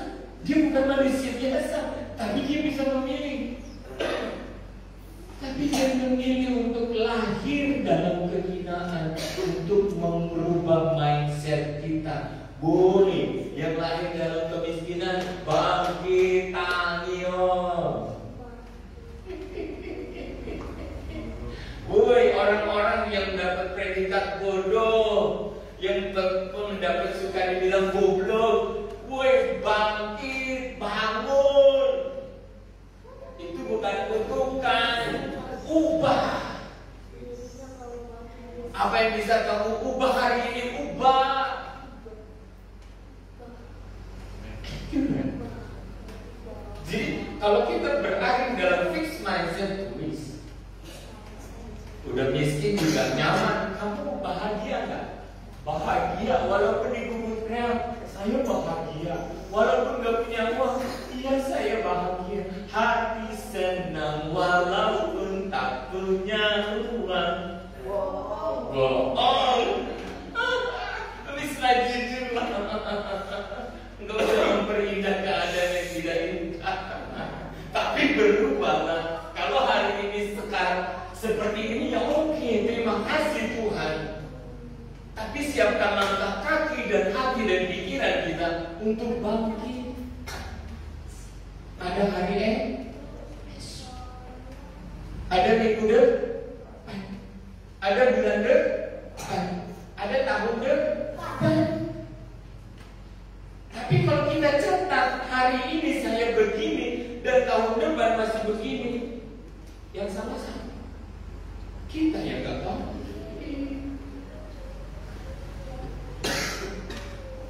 Speaker 3: Dia bukan manusia biasa, tapi dia bisa memilih. Tapi dia memilih untuk lahir dalam kehinaan, untuk mengubah mindset kita. Boleh yang lahir dalam kemiskinan bangkit tangio. Woi, orang-orang yang dapat predikat bodoh, yang mendapat suka dibilang goblok, woi bangkit, bangun. Itu bukan kutukan, ubah. Apa yang bisa kamu ubah hari ini, ubah. Jadi kalau kita berada dalam fixed mindset, udah miskin juga nyaman, kamu bahagia nggak? Bahagia, walaupun digubur real, saya bahagia. Walaupun nggak punya uang, iya saya bahagia. Hati senang walaupun tak punya uang. Bohong. Tulis lagi jujur. Nggak usah memperindah keadaan yang tidak indah. Tapi berubahlah. Kalau hari ini sekarang seperti ini ya oke, terima kasih Tuhan. Tapi siapkan langkah kaki dan hati dan pikiran kita untuk bangkit. Ada hari esok, ada minggu depan, ada bulan depan, ada tahun depan. Tapi kalau kita catat hari ini saya begini dan tahun depan masih begini, yang sama-sama kita yang gak tahu.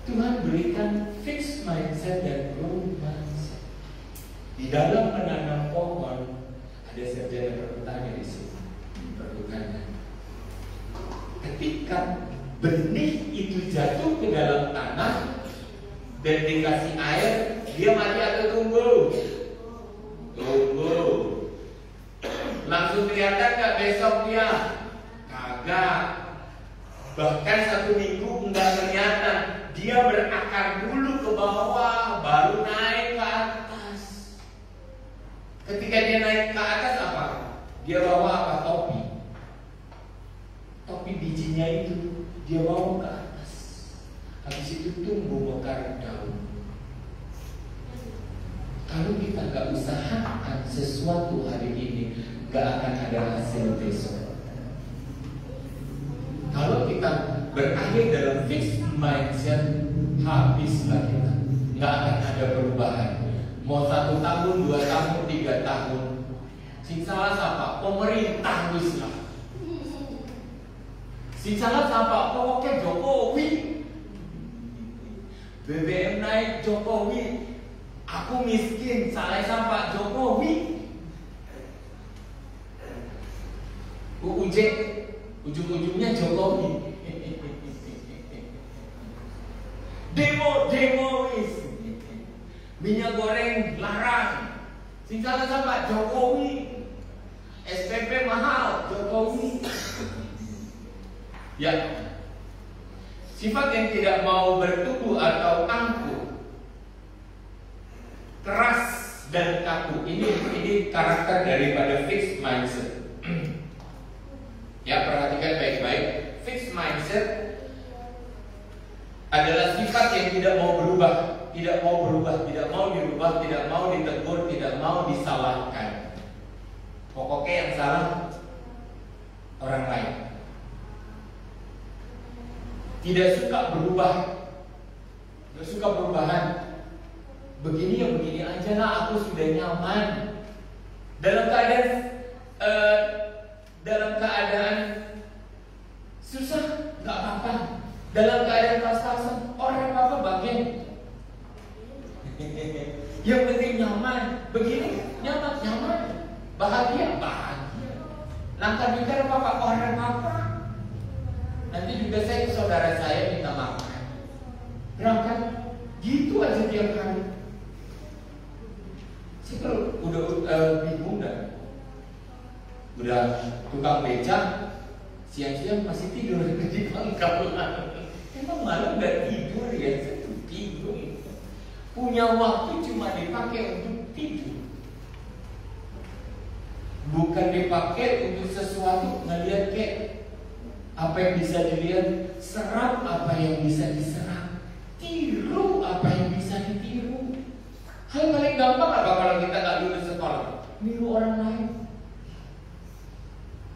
Speaker 3: Tuhan berikan fixed mindset dan growth mindset. Di dalam menanam pohon ada sarjana perhutanan di sini. Perhutanan. Ketika benih itu jatuh ke dalam tanah dan dikasih air, dia mati atau tumbuh? Tumbuh. Langsung kelihatan gak besok dia? Kagak. Bahkan 1 minggu enggak kelihatan. Dia berakar dulu ke bawah, baru naik ke atas. Ketika dia naik ke atas apa? Dia bawa apa? Topi. Topi bijinya itu dia bawa ke atas. Habis itu tumbuh mekar daun. Kalau kita gak usahakan sesuatu hari ini, gak akan ada hasil besok. Kalau kita berakhir dalam fixed mindset, habislah kita. Gak akan ada perubahan. Mau 1 tahun, 2 tahun, 3 tahun. Sing salah siapa? Pemerintah wislah. Sing salah siapa? Pokoknya Jokowi. BBM naik Jokowi. Aku miskin, salah siapa? Jokowi. UJ, ujung-ujungnya Jokowi. Demo minyak goreng larang, sing salah sama Jokowi. SPP mahal, Jokowi. Ya, sifat yang tidak mau bertumbuh atau angkuh, keras dan kaku. Ini karakter daripada fixed mindset. Ya, perhatikan baik-baik. Fixed mindset adalah sifat yang tidak mau berubah, tidak mau dirubah, tidak mau ditegur, tidak mau disalahkan. Pokoknya yang salah orang lain. Tidak suka berubah, tidak suka perubahan. Begini ya begini aja lah, aku sudah nyaman. Dalam keadaan susah nggak apa-apa. Dalam keadaan pas-pasan orang apa bagian. Yang penting nyaman. Begini nyaman. Bahagia. Langkah juga apa orang apa. Nanti juga saya ke saudara saya minta makan. Berangkat gitu aja tiap hari. Saya kalau udah bingung dah. Udah tukang beca, siang-siang masih tidur di pangkal. Emang malam gak tidur ya? Saya tuh tidur. Punya waktu cuma dipakai untuk tidur, bukan dipakai untuk sesuatu. Ngeliat kayak apa yang bisa dilihat, serap apa yang bisa diserap, tiru apa yang bisa ditiru. Hal paling gampang apa kalau kita gak lulus sekolah? Niru orang lain.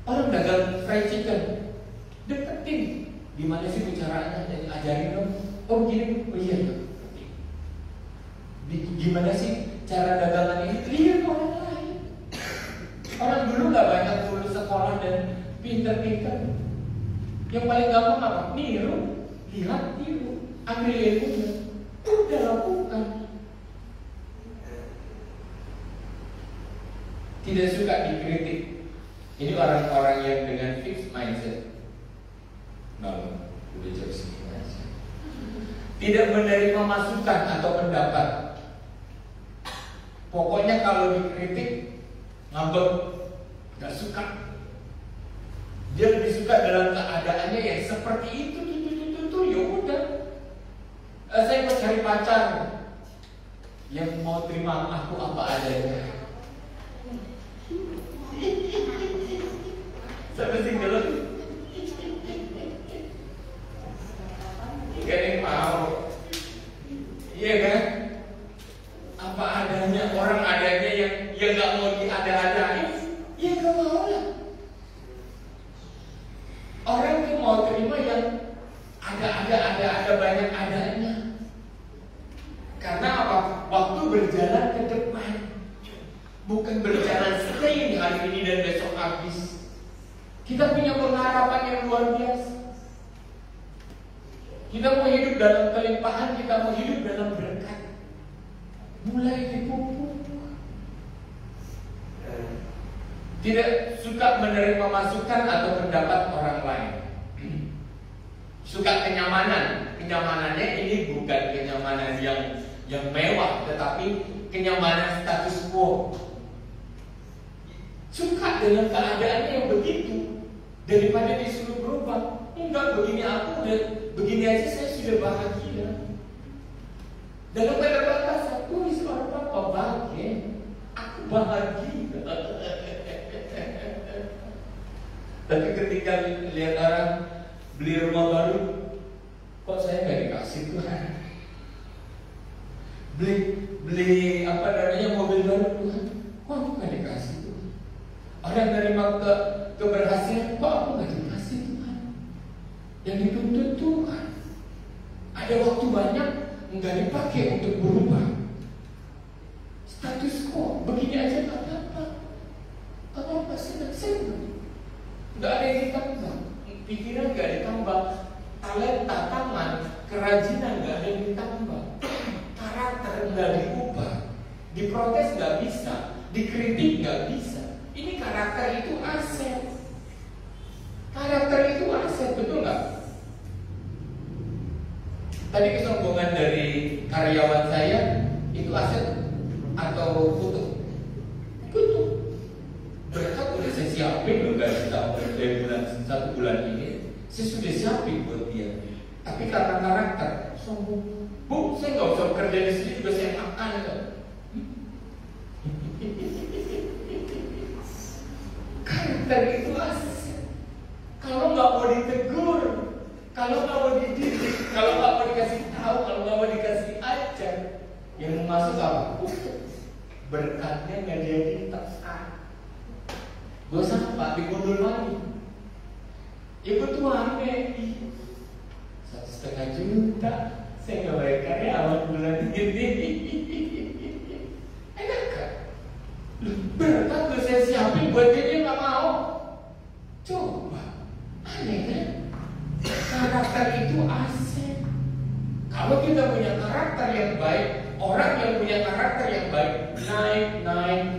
Speaker 3: Orang dagang fried chicken, deketin. Gimana sih bicaraannya? Ajarin dong. Oh begini, oh iya. Gimana sih cara dagangan ini? Lihat orang lain. Orang dulu gak banyak lulus sekolah dan pinter-pinter. Yang paling gampang apa? Niru, lihat, tiru, ambil ilmunya, udah lakukan. Tidak suka dikritik. Ini orang-orang yang dengan fixed mindset. Udah jauh sini aja. Tidak menerima masukan atau pendapat. Pokoknya kalau dikritik ngambek, gak suka. Dia lebih suka dalam keadaannya yang seperti itu. Ya udah. Saya mau cari pacar yang mau terima aku apa adanya. Sampai single gak ada yang mau. Iya kan? Apa adanya, orang adanya yang gak mau diada-adain, ya gak mau lah. Orang tuh mau terima yang ada banyak adanya. Karena apa? Waktu berjalan ke depan, bukan berjalan sekali hari ini dan besok habis. Kita punya pengharapan yang luar biasa. Kita mau hidup dalam kelimpahan, kita mau hidup dalam berkat. Mulai dipupuk. Tidak suka menerima masukan atau pendapat orang lain. Suka kenyamanan. Kenyamanannya ini bukan kenyamanan yang mewah, tetapi kenyamanan status quo. Suka dengan keadaannya yang begitu, daripada disuruh berubah. Enggak, begini aku udah begini aja saya sudah bahagia. Dalam keterbatasan, tulis orang apa bahagia, aku bahagia. Tapi ketika lihat orang beli rumah baru, kok saya nggak dikasih Tuhan? Beli apa namanya mobil baru Tuhan, kok aku nggak dikasih Tuhan? Orang nerima keberhasilan, kok aku nggak dikasih Tuhan? Yang dituntut Tuhan. Ada waktu banyak nggak dipakai untuk berubah. Status quo, begini aja nggak apa-apa. Apa senang-senang. Nggak ada yang ditambah, pikiran nggak ditambah, talenta, tangan, kerajinan nggak ada yang ditambah, karakter nggak diubah, diprotes nggak bisa, dikritik nggak bisa. Ini karakter itu aset. Tadi kesombongan dari karyawan saya itu aset atau kutuk? Kutuk. Berkat udah saya siapin loh gaji tahu dari satu bulan ini. Saya sudah siapin buat dia. Tapi karena karakter sombong. Bu, saya nggak usah kerja di sini juga saya makan kok. Karakter itu aset. Kalau nggak mau ditegur, kalau nggak mau dididik, kalau nggak mau dikasih tahu, kalau nggak mau dikasih ajar, yang mau masuk apa? Berkatnya nggak jadi tepat. Gue sampai digundul lagi. Ibu tuh aneh, 1,5 juta. Saya nggak bayar karyawan bulan ini. Enak kan? Berkat tuh saya siapin buat dia nggak mau. Coba, aneh kan? Karakter itu aset. Kalau kita punya karakter yang baik, orang yang punya karakter yang baik naik.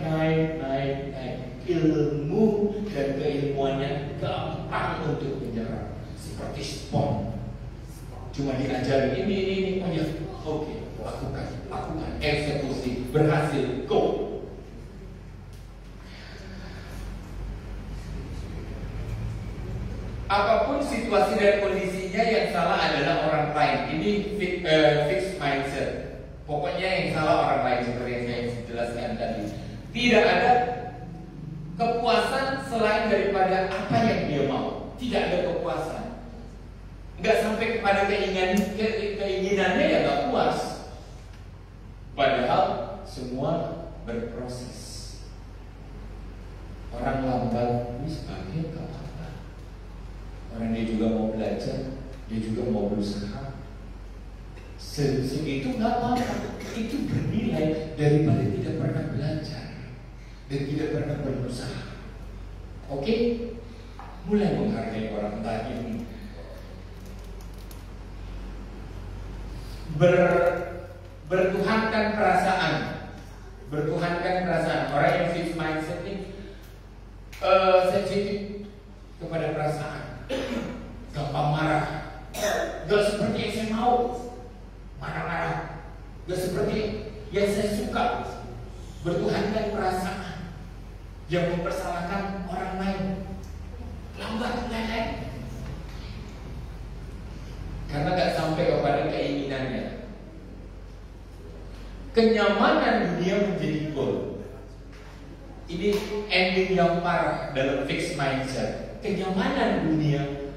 Speaker 3: Ilmu dan keilmuannya gampang untuk menyerap, seperti spon. Cuma diajarin ini, oh ya, oke, lakukan, eksekusi, berhasil, go. Apapun situasi dan kondisinya, yang salah adalah orang lain. Ini fixed mindset. Pokoknya yang salah orang lain, seperti yang saya jelaskan tadi. Tidak ada kepuasan selain daripada apa yang dia mau. Tidak ada kepuasan. Nggak sampai kepada keinginannya ya nggak puas. Padahal semua berproses. Orang lambat, ini sebagian nggak apa-apa. Orang dia juga mau belajar, dia juga mau berusaha. Segitu nggak apa-apa. Itu bernilai daripada tidak pernah belajar dan tidak pernah berusaha. Oke? Mulai menghargai orang tadi. Bertuhankan perasaan. Orang yang fixed mindset ini sensitif kepada perasaan. Gampang marah. Gak seperti yang saya mau. Marah-marah. Gak seperti yang saya suka. Bertuhankan perasaan yang mempersalahkan orang lain. Lambat lelet. Karena gak sampai kepada keinginannya. Kenyamanan dunia menjadi goal. Ini ending yang parah dalam fixed mindset. Kenyamanan dunia,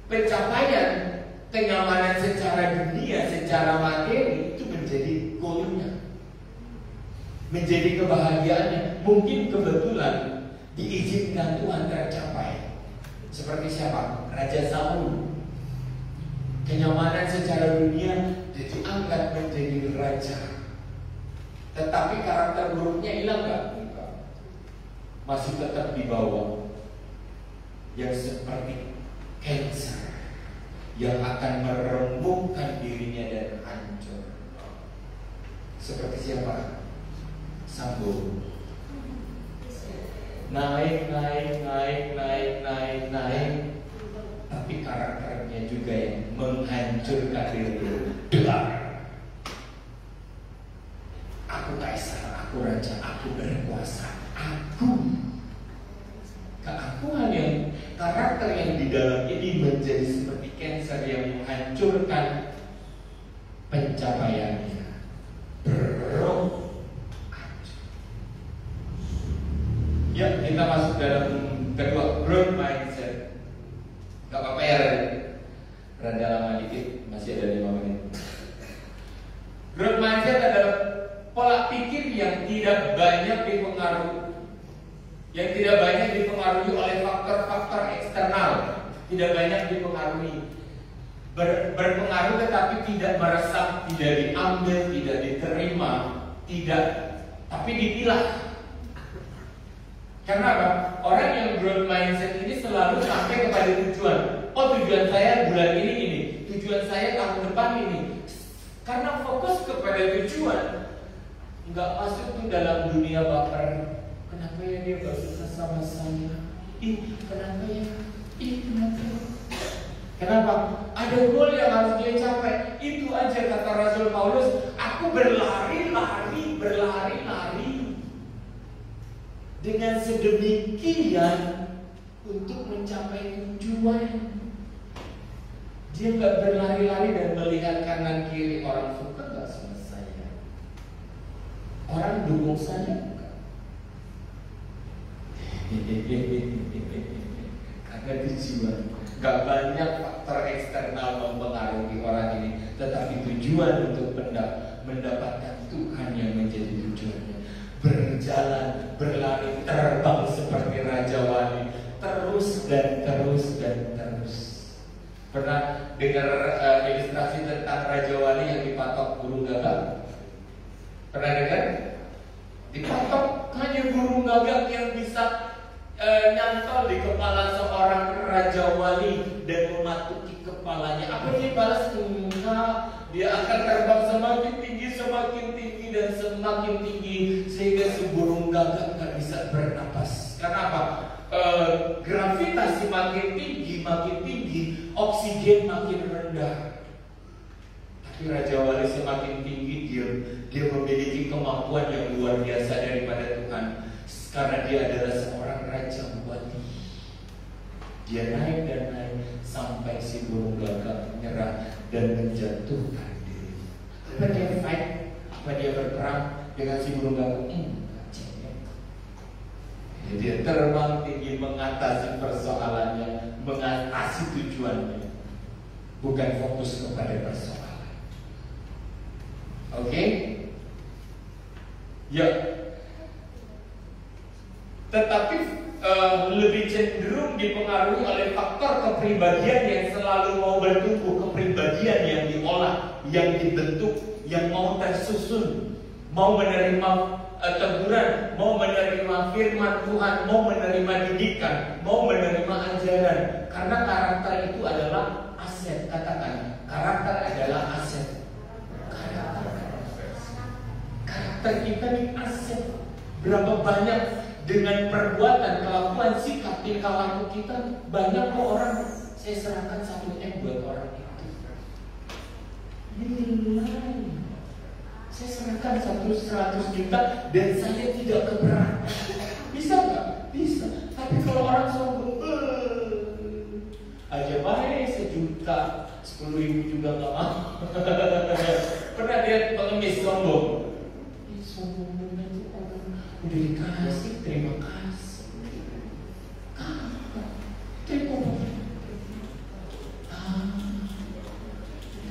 Speaker 3: pencapaian kenyamanan secara dunia, secara materi itu menjadi goalnya, menjadi kebahagiaannya. Mungkin kebetulan diizinkan Tuhan tercapai. Seperti siapa? Raja Saul. Kenyamanan secara dunia diangkat menjadi raja. Tetapi karakter buruknya hilang gak? Masih tetap di bawah. Yang seperti cancer, yang akan meremukkan dirinya dan hancur. Seperti siapa? Sambo. Naik. Tapi karakternya juga yang menghancurkan diri. Delar. Aku kaisar, aku raja, aku berkuasa. Keakuan yang karakter yang di dalam ini menjadi seperti cancer yang menghancurkan pencapaiannya. Ya, kita masuk dalam kedua, growth mindset. Gak apa-apa ya, rada lama dikit, masih ada 5 menit. Growth mindset adalah pola pikir yang tidak banyak dipengaruhi oleh faktor-faktor eksternal, tidak banyak dipengaruhi, berpengaruh tetapi tidak meresap, tidak diambil, tidak diterima, tapi dipilah. Karena apa? Orang yang growth mindset ini selalu sampai kepada tujuan. Oh, tujuan saya bulan ini, tujuan saya tahun depan ini. Karena fokus kepada tujuan, nggak masuk tuh dalam dunia baper. Kenapa ya dia gak suka sama saya? Kenapa ya? Kenapa? Ada Ada goal yang harus dia capai. Itu aja kata Rasul Paulus, aku berlari-lari dengan sedemikian untuk mencapai tujuan. Dia nggak berlari-lari dan melihat kanan kiri orang suka nggak sama saya, orang dukung saya bukan. Karena tujuan. Gak banyak faktor eksternal mempengaruhi orang ini, tetapi tujuan untuk mendapatkan Tuhan yang menjadi tujuannya. Berjalan, berlari, terbang seperti Raja Wali, terus dan terus dan terus. Pernah dengar ilustrasi tentang Raja Wali yang dipatok burung gagak? Pernah dengar? Dipatok hanya burung gagak yang bisa nyantol di kepala seorang Raja Wali dan mematuki kepalanya. Apa dia balas? Enggak. Dia akan terbang semakin tinggi dan semakin tinggi sehingga si burung gagak nggak bisa bernapas. Kenapa? Gravitasi makin tinggi, oksigen makin rendah. Tapi Raja Wali semakin tinggi, dia memiliki kemampuan yang luar biasa daripada Tuhan. Karena dia adalah seorang Raja Wali. Dia naik dan naik sampai si burung gagak menyerah dan menjatuhkan diri. Apa dia fight? Apa dia berperang dengan si burung gagak? Jadi dia terbang tinggi mengatasi persoalannya, mengatasi tujuannya, bukan fokus kepada persoalan. Oke? Ya. Tetapi lebih cenderung dipengaruhi oleh faktor kepribadian yang selalu mau bertumbuh, kepribadian yang diolah, yang dibentuk, yang mau tersusun, mau menerima teguran, mau menerima firman Tuhan, mau menerima didikan, mau menerima ajaran. Karena karakter itu adalah aset. Katakan, karakter adalah aset. Karakter kita ini aset. Berapa banyak dengan perbuatan, kelakuan, sikap, tingkah laku kita, banyak kok orang saya serahkan 1 M buat orang itu. Nilai saya serahkan 100 juta dan saya tidak keberatan. Bisa nggak? Bisa. Tapi kalau orang sombong, aja baik 1 juta, 10.000 juga nggak mau. Pernah lihat pengemis sombong? Sombong itu orang udah dikasih, terima kasih. Terima kasih.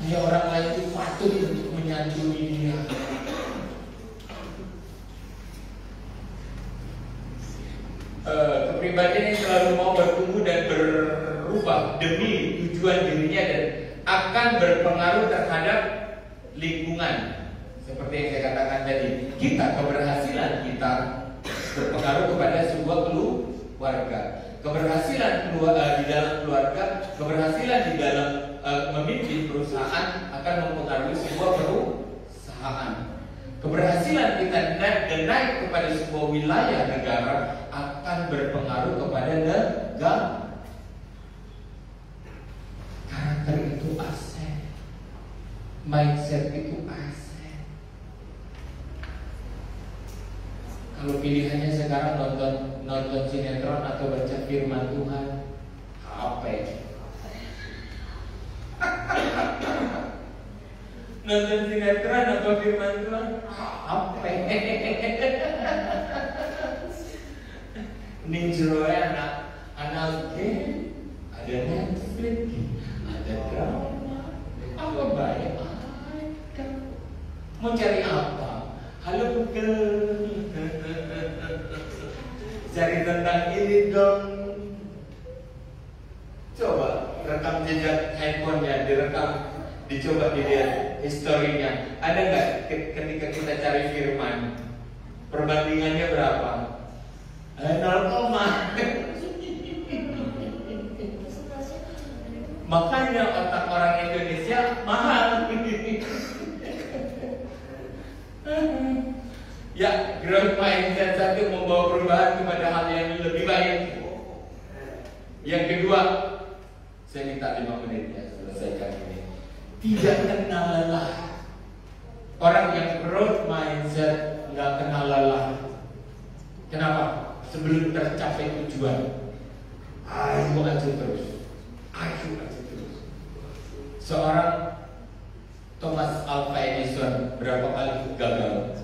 Speaker 3: Kayak orang lain itu patut untuk menyantuni dia. Kepribadian yang selalu mau bertumbuh dan berubah demi tujuan dirinya dan akan berpengaruh terhadap lingkungan. Seperti yang saya katakan tadi, keberhasilan kita berpengaruh kepada sebuah keluarga. Keberhasilan di dalam keluarga, keberhasilan di dalam memimpin perusahaan akan mempengaruhi sebuah perusahaan. Keberhasilan kita naik kepada sebuah wilayah negara akan berpengaruh kepada negara. Karakter itu aset, mindset itu aset. Kalau pilihannya sekarang nonton sinetron atau baca firman Tuhan, apa ya? Nonton sinetron atau firman Tuhan, apa ya? Ninjroya anak game, ada Netflix, ada drama, apa baik? Mau cari apa? Halo Google, cari tentang ini dong. Coba rekam jejak handphonenya, dicoba dilihat historinya. Ada nggak ketika kita cari firman, perbandingannya berapa? 0, makanya otak orang Indonesia mahal. Ya, growth mindset satu membawa perubahan kepada hal yang lebih baik. Yang kedua, Saya minta 5 menit ya selesaikan ini. Tidak kenal lelah. Orang yang growth mindset nggak kenal lelah. Kenapa? Sebelum tercapai tujuan, ayo aja terus. Seorang Thomas Alva Edison berapa kali gagal?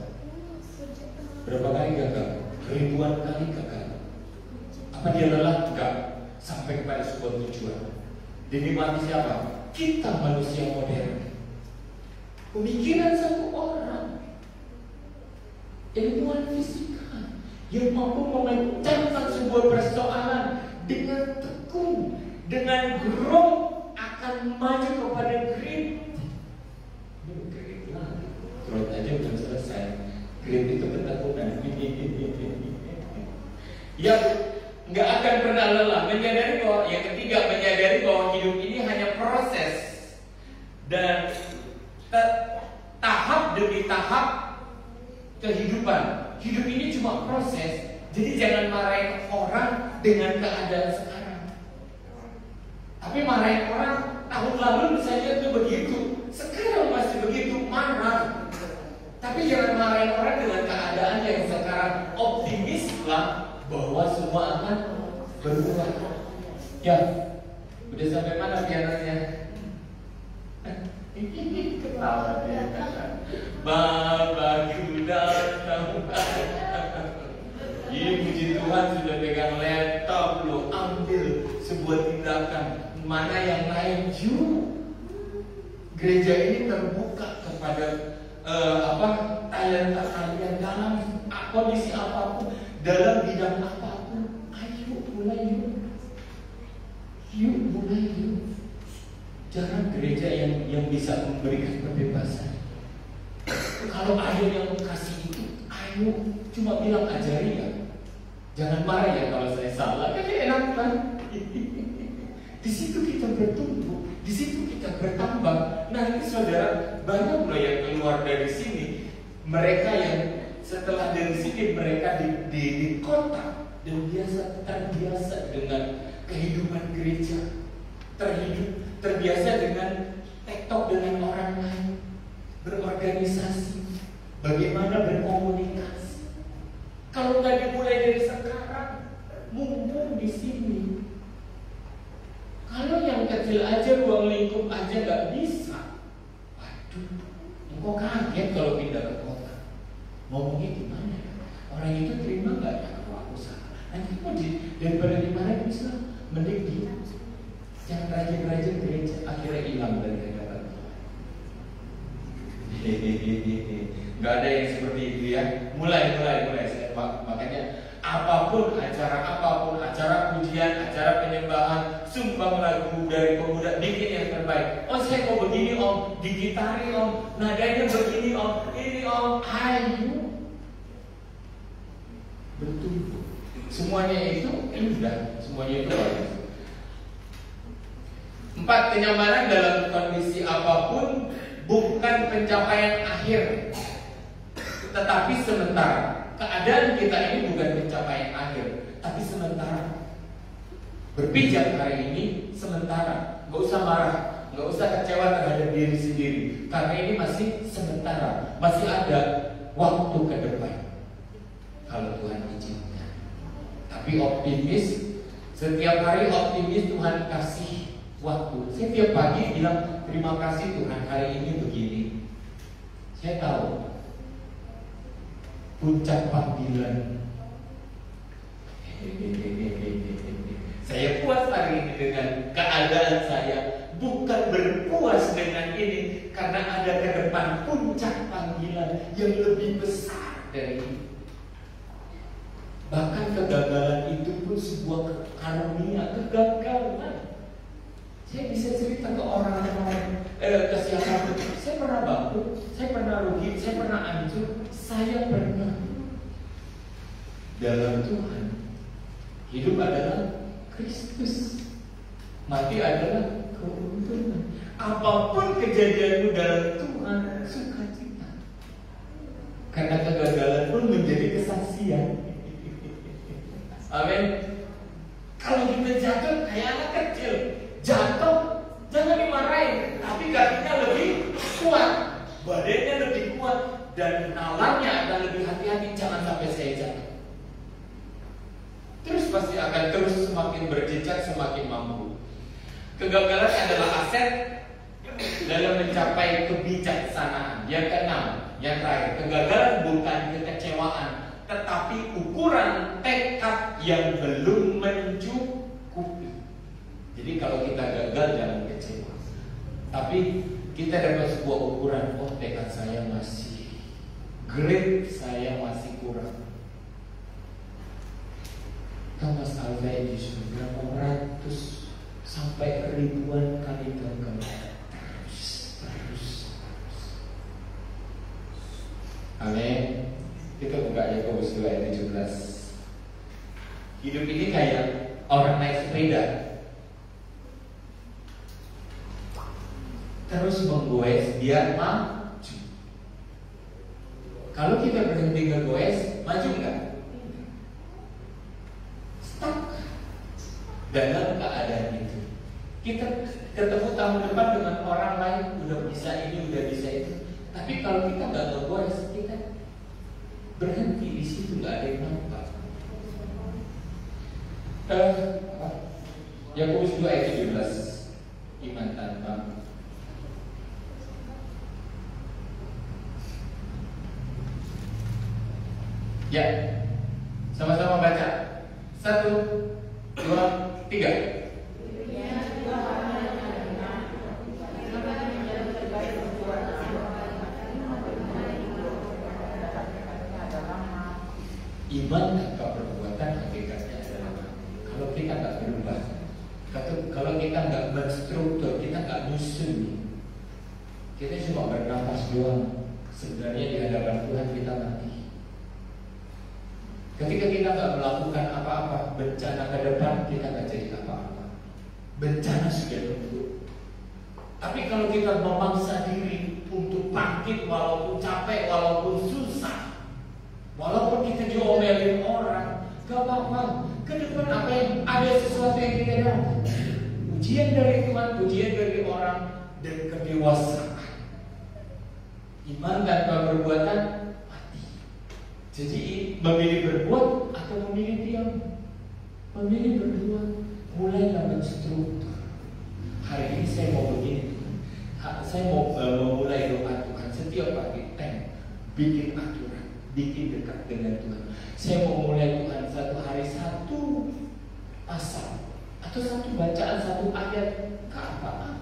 Speaker 3: Berapa kali gagal? Ribuan kali gagal. Apa dia lelah? Enggak. Sampai kepada sebuah tujuan. Dinikmati siapa? Kita manusia modern. Pemikiran satu orang, ilmuwan fisika yang mampu memecahkan sebuah persoalan dengan tekun, dengan growth akan maju kepada grid. Growth aja belum selesai. Grid itu ketakutan. Yang nggak akan pernah lelah. Menyadari bahwa yang ketiga, menyadari bahwa hidup ini hanya proses dan tahap demi tahap kehidupan. Hidup ini cuma proses. Jadi jangan marahin orang dengan keadaan sekarang. Tapi marahin orang tahun lalu misalnya itu begitu, sekarang masih begitu, marah. Tapi jangan marahin orang dengan keadaan yang sekarang. Optimislah bahwa semua akan berubah. Ya, udah sampai mana pianonya? Ketawa dia. Bapak datang. Ini puji Tuhan sudah pegang laptop, lo ambil sebuah tindakan. Mana yang lain? Gereja ini terbuka kepada talenta kalian dalam kondisi apapun, dalam bidang apapun. Ayo mulai yuk mulai yuk. Jarang gereja yang bisa memberikan kebebasan. Kalau ada yang kasih itu, ayo cuma bilang ajari ya. Jangan marah ya kalau saya salah, kan enak kan? Di situ kita bertumbuh, di situ kita bertambah. Nanti saudara, banyak loh yang keluar dari sini. Mereka yang setelah dari sini mereka di kota dan terbiasa dengan kehidupan gereja, terbiasa dengan tektok dengan orang lain, berorganisasi, bagaimana berkomunikasi. Kalau nggak dimulai dari sekarang, mumpung di sini. Kalau yang kecil aja, ruang lingkup aja nggak bisa. Waduh, engkau kaget kalau pindah ke kota. Ngomongnya gimana ya? Orang itu terima nggak ya kalau aku salah? Nanti mau daripada dimarahin bisa mending di jangan rajin-rajin gereja, akhirnya hilang dari hadapan Tuhan. Nggak ada yang seperti itu ya. Mulai. Makanya apapun acara pujian, acara penyembahan, sumbang lagu dari pemuda, bikin yang terbaik. Oh saya mau begini om, digitari om, nadanya begini om, ini om, ayo. Betul. Semuanya itu indah, semuanya itu bagus. 4. Kenyamanan dalam kondisi apapun bukan pencapaian akhir, tetapi sementara. Keadaan kita ini bukan pencapaian akhir, tapi sementara. Berpijak hari ini sementara. Gak usah marah, gak usah kecewa terhadap diri sendiri, karena ini masih sementara. Masih ada waktu ke depan kalau Tuhan izinkan. Tapi optimis, setiap hari optimis Tuhan kasih waktu. Saya tiap pagi bilang terima kasih Tuhan hari ini begini. Saya tahu puncak panggilan. Saya puas hari ini dengan keadaan saya, bukan berpuas dengan ini, karena ada ke depan puncak panggilan yang lebih besar dari ini. Bahkan kegagalan itu pun sebuah karunia, kegagalan. Saya bisa cerita ke orang-orang, ke siapapun. Saya pernah bangkrut, saya pernah rugi, saya pernah hancur, saya pernah. Dalam Tuhan, hidup adalah Kristus, mati adalah keuntungan. Apapun kejadianmu dalam Tuhan, sukacita. Karena kegagalan pun menjadi kesaksian. Amin. Kalau kita jatuh kayak anak kecil, jatuh Kegagalan adalah aset dalam mencapai kebijaksanaan. Yang keenam, yang terakhir, kegagalan bukan kekecewaan, tetapi ukuran tekad yang belum mencukupi. Jadi kalau kita gagal jangan kecewa, tapi kita dapat sebuah ukuran, oh tekad saya masih grade saya masih kurang. Thomas Alva Edison berapa ratus sampai ribuan kali gagal, terus. Amin. Kita buka Yakobus 2 ayat 17. Hidup ini kayak orang naik sepeda, terus menggoes biar maju. Kalau kita berhenti ngegoes, maju nggak? Stuck dalam keadaan itu. Kita ketemu tahun depan dengan orang lain, udah bisa ini, udah bisa itu. Tapi kalau kita nggak ngegoes, kita berhenti di situ, nggak ada yang nampak. Yakobus 2 ayat 17. Iman tanpa ya, sama-sama baca. 1, 2, 3. Iman tanpa perbuatan hakikatnya adalah kalau kita nggak berubah, kalau kita nggak berstruktur, kita nggak nyusun, kita cuma bernapas doang. Sebenarnya di hadapan Tuhan kita mati. Ketika kita nggak melakukan apa-apa, bencana ke depan kita nggak jadi apa-apa. Bencana sudah nunggu. Tapi kalau kita memaksa diri untuk bangkit walaupun capek, walaupun susah, walaupun kita diomelin orang, gak apa-apa. Ke depan apa yang ada sesuatu yang kita dapat. Ujian dari Tuhan, ujian dari orang, dan kedewasaan. Iman tanpa perbuatan mati. Jadi memilih berbuat atau memilih diam? Memilih berbuat. Mulailah berstruktur. Hari ini saya mau begini. Saya mau memulai doa Tuhan setiap pagi. Bikin aturan, bikin dekat dengan Tuhan. Saya mau mulai Tuhan satu hari satu pasal atau satu bacaan, satu ayat, ke apa-apa.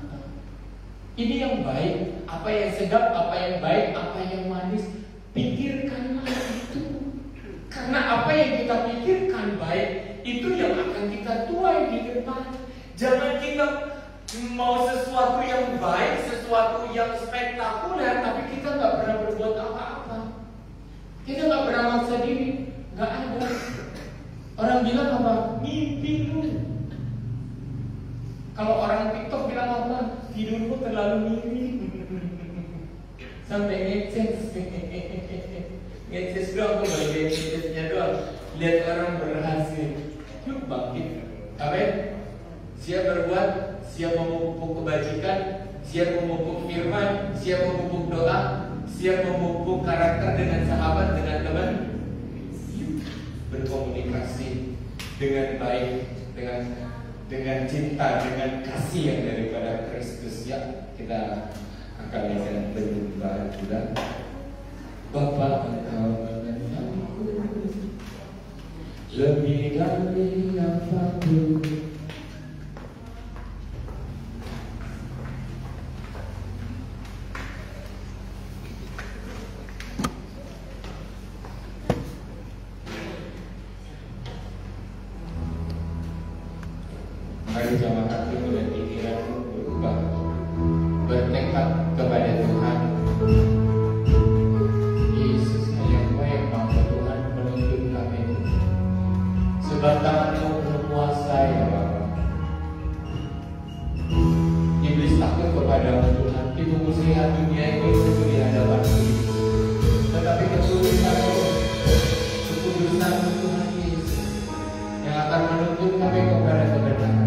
Speaker 3: Ini yang baik, apa yang sedap, apa yang baik, apa yang manis. Pikirkanlah itu. Karena apa yang kita pikirkan baik, itu yang akan kita tuai di depan. Jangan kita mau sesuatu yang baik, sesuatu yang spektakuler, tapi kita nggak pernah berbuat apa-apa. Kita nggak pernah maksa diri, nggak ada. Orang bilang apa? Mimpi lu. Kalau orang TikTok bilang apa? Hidupmu terlalu mirip. Sampai ngeces doang, aku bagian ngecesnya doang. Lihat orang berhasil, yuk bangkit. Amin. Siap berbuat, siap memupuk kebajikan, siap memupuk firman, siap memupuk doa, siap memupuk karakter dengan sahabat, dengan teman. Yuk berkomunikasi dengan baik, dengan cinta, dengan kasih yang daripada Kristus. Ya, kita akan berjumpa juga. Bapa, Engkau mengenalku lebih dari apapun. Mari jamaah hatimu dan pikiranmu berubah, bertekad kepada Tuhan. Yesus yang baik, maka Tuhan menuntun kami. Sebab tangan-Mu berkuasa ya Bapa. Iblis takut kepada Tuhan. Itu muslihat dunia ini itu di hadapan-Mu. Tetapi ketulusan-Mu, kekudusan-Mu Tuhan Yesus yang akan menuntun kami kepada kebenaran.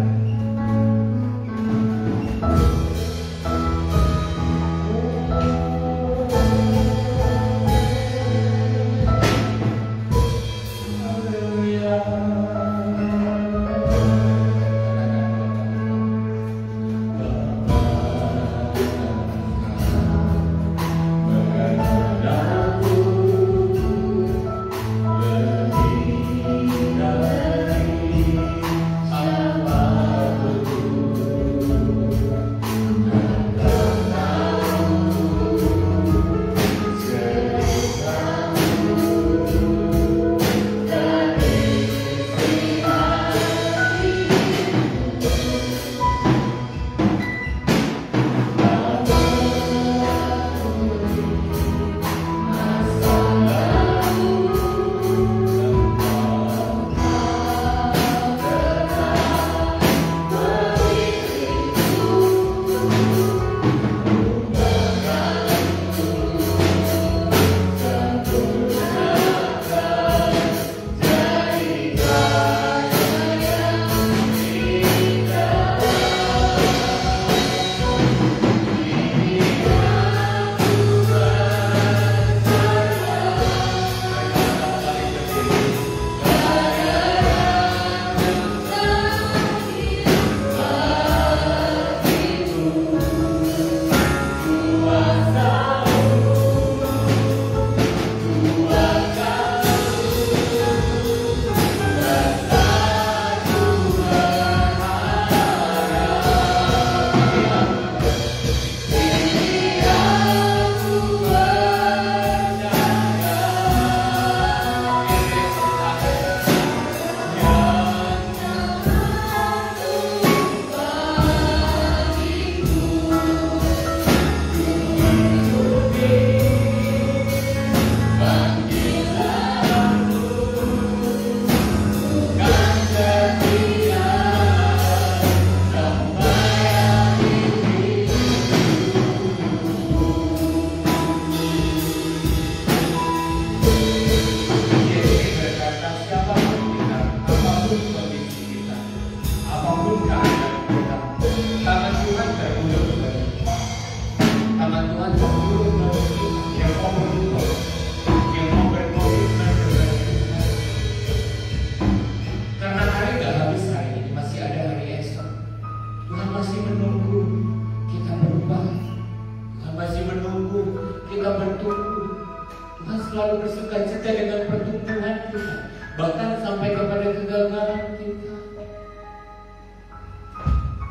Speaker 3: selalu bersuka cita dengan pertumbuhan kita, bahkan sampai kepada kegagalan kita.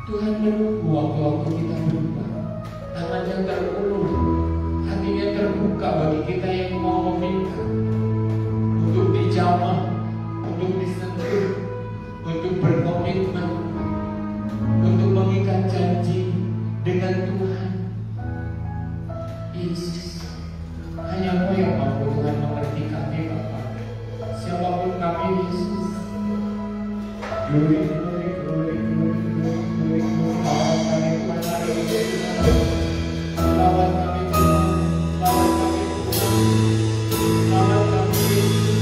Speaker 3: Tuhan menunggu waktu-waktu kita berubah, tangannya terulur, hatinya terbuka bagi kita yang mau meminta, untuk dijamah, untuk disentuh, untuk berkomitmen, untuk mengikat janji dengan Tuhan. Yesus, hanya Engkau yang mampu Tuhan mengerti kami Bapa. Siapapun kami Yesus. Glory, glory, glory, glory, glory, glory, glory. Lawan kami Tuhan hari ini Tuhan. Lawan kami Tuhan. Lawan kami Tuhan. Lawan kami Yesus.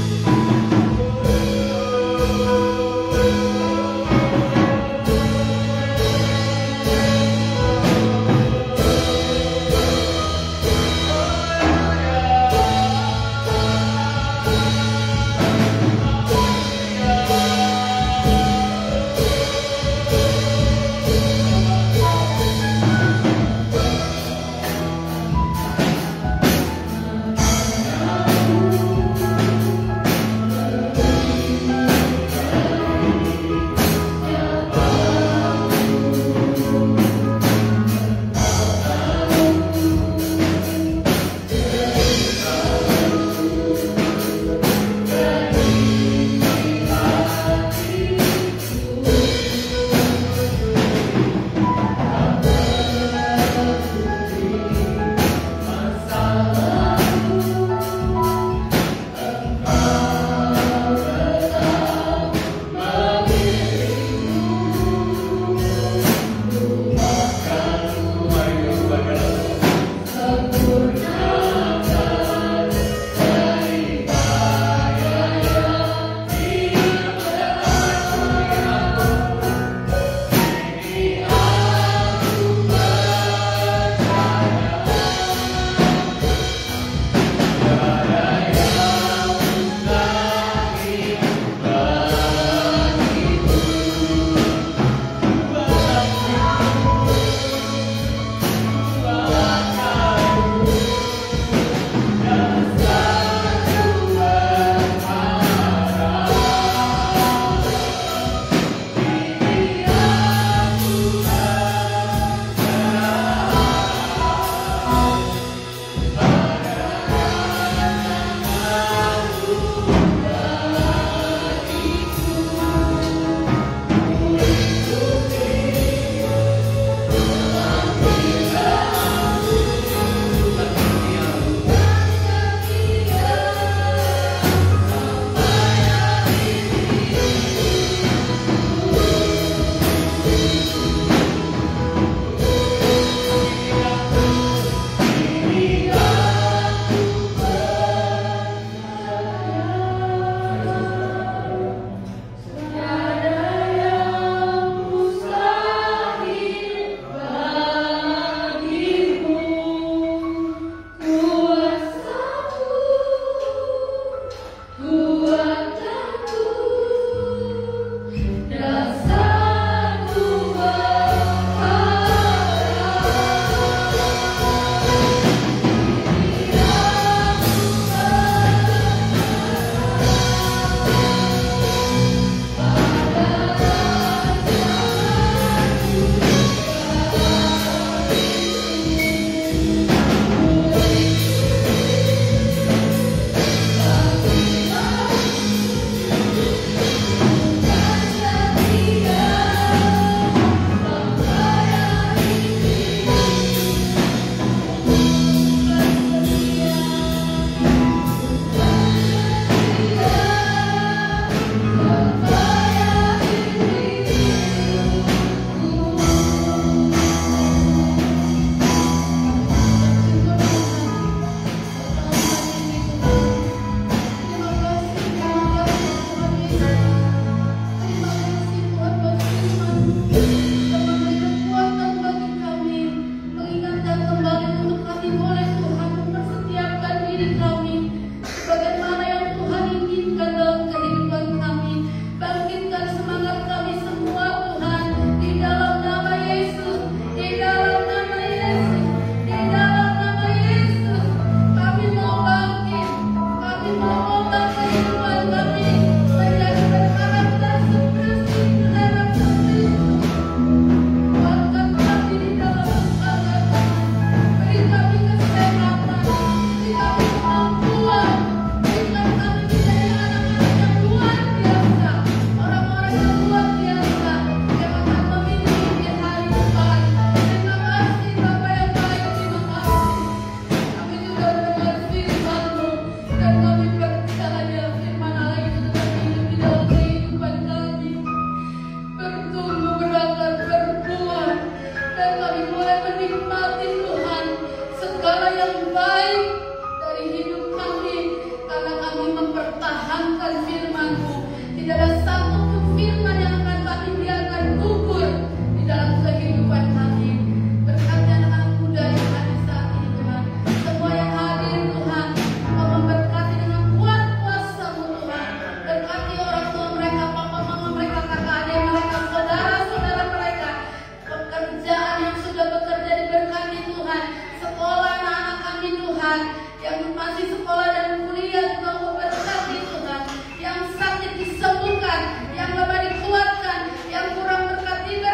Speaker 2: Tuhan, yang masih sekolah dan kuliah Tuhan Kau berkati Tuhan, yang sakit disembuhkan, yang lemah dikuatkan, yang kurang berkati,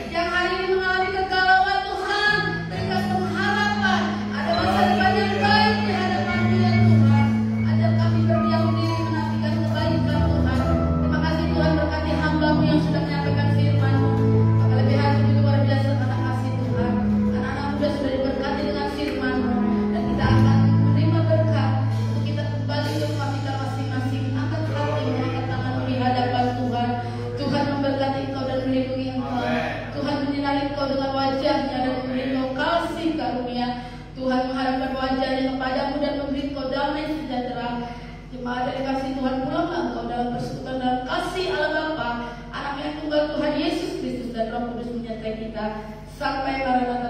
Speaker 2: yang hari ini mengalami kegalauan Tuhan, berikan pengharapan, ada masa depan yang baik di hadapan-Mu ya Tuhan. Ajar kami berdiam diri menantikan kebaikan Tuhan. Terima kasih Tuhan, berkati hamba-Mu yang sudah menyampaikan firman-Mu. Kelebihan itu luar biasa karena kasih Tuhan. Anak-anak muda sudah diberkati dengan firman-Mu, dan kita akan menerima berkat untuk kita kembali ke rumah kita masing-masing. Angkat hati, mengangkat tangan di hadapan Tuhan. Tuhan memberkati engkau dan melindungi engkau. Tuhan menyinari engkau dengan wajahnya dan memberi engkau kasih karunia. Tuhan mengharapkan wajahnya kepadamu dan memberi engkau damai sejahtera. Jemaat dari kasih Tuhan, pulanglah engkau dalam persekutuan dalam kasih Allah Bapa, Anak yang tunggal Tuhan Yesus Kristus dan Roh Kudus menyertai kita sampai Maranatha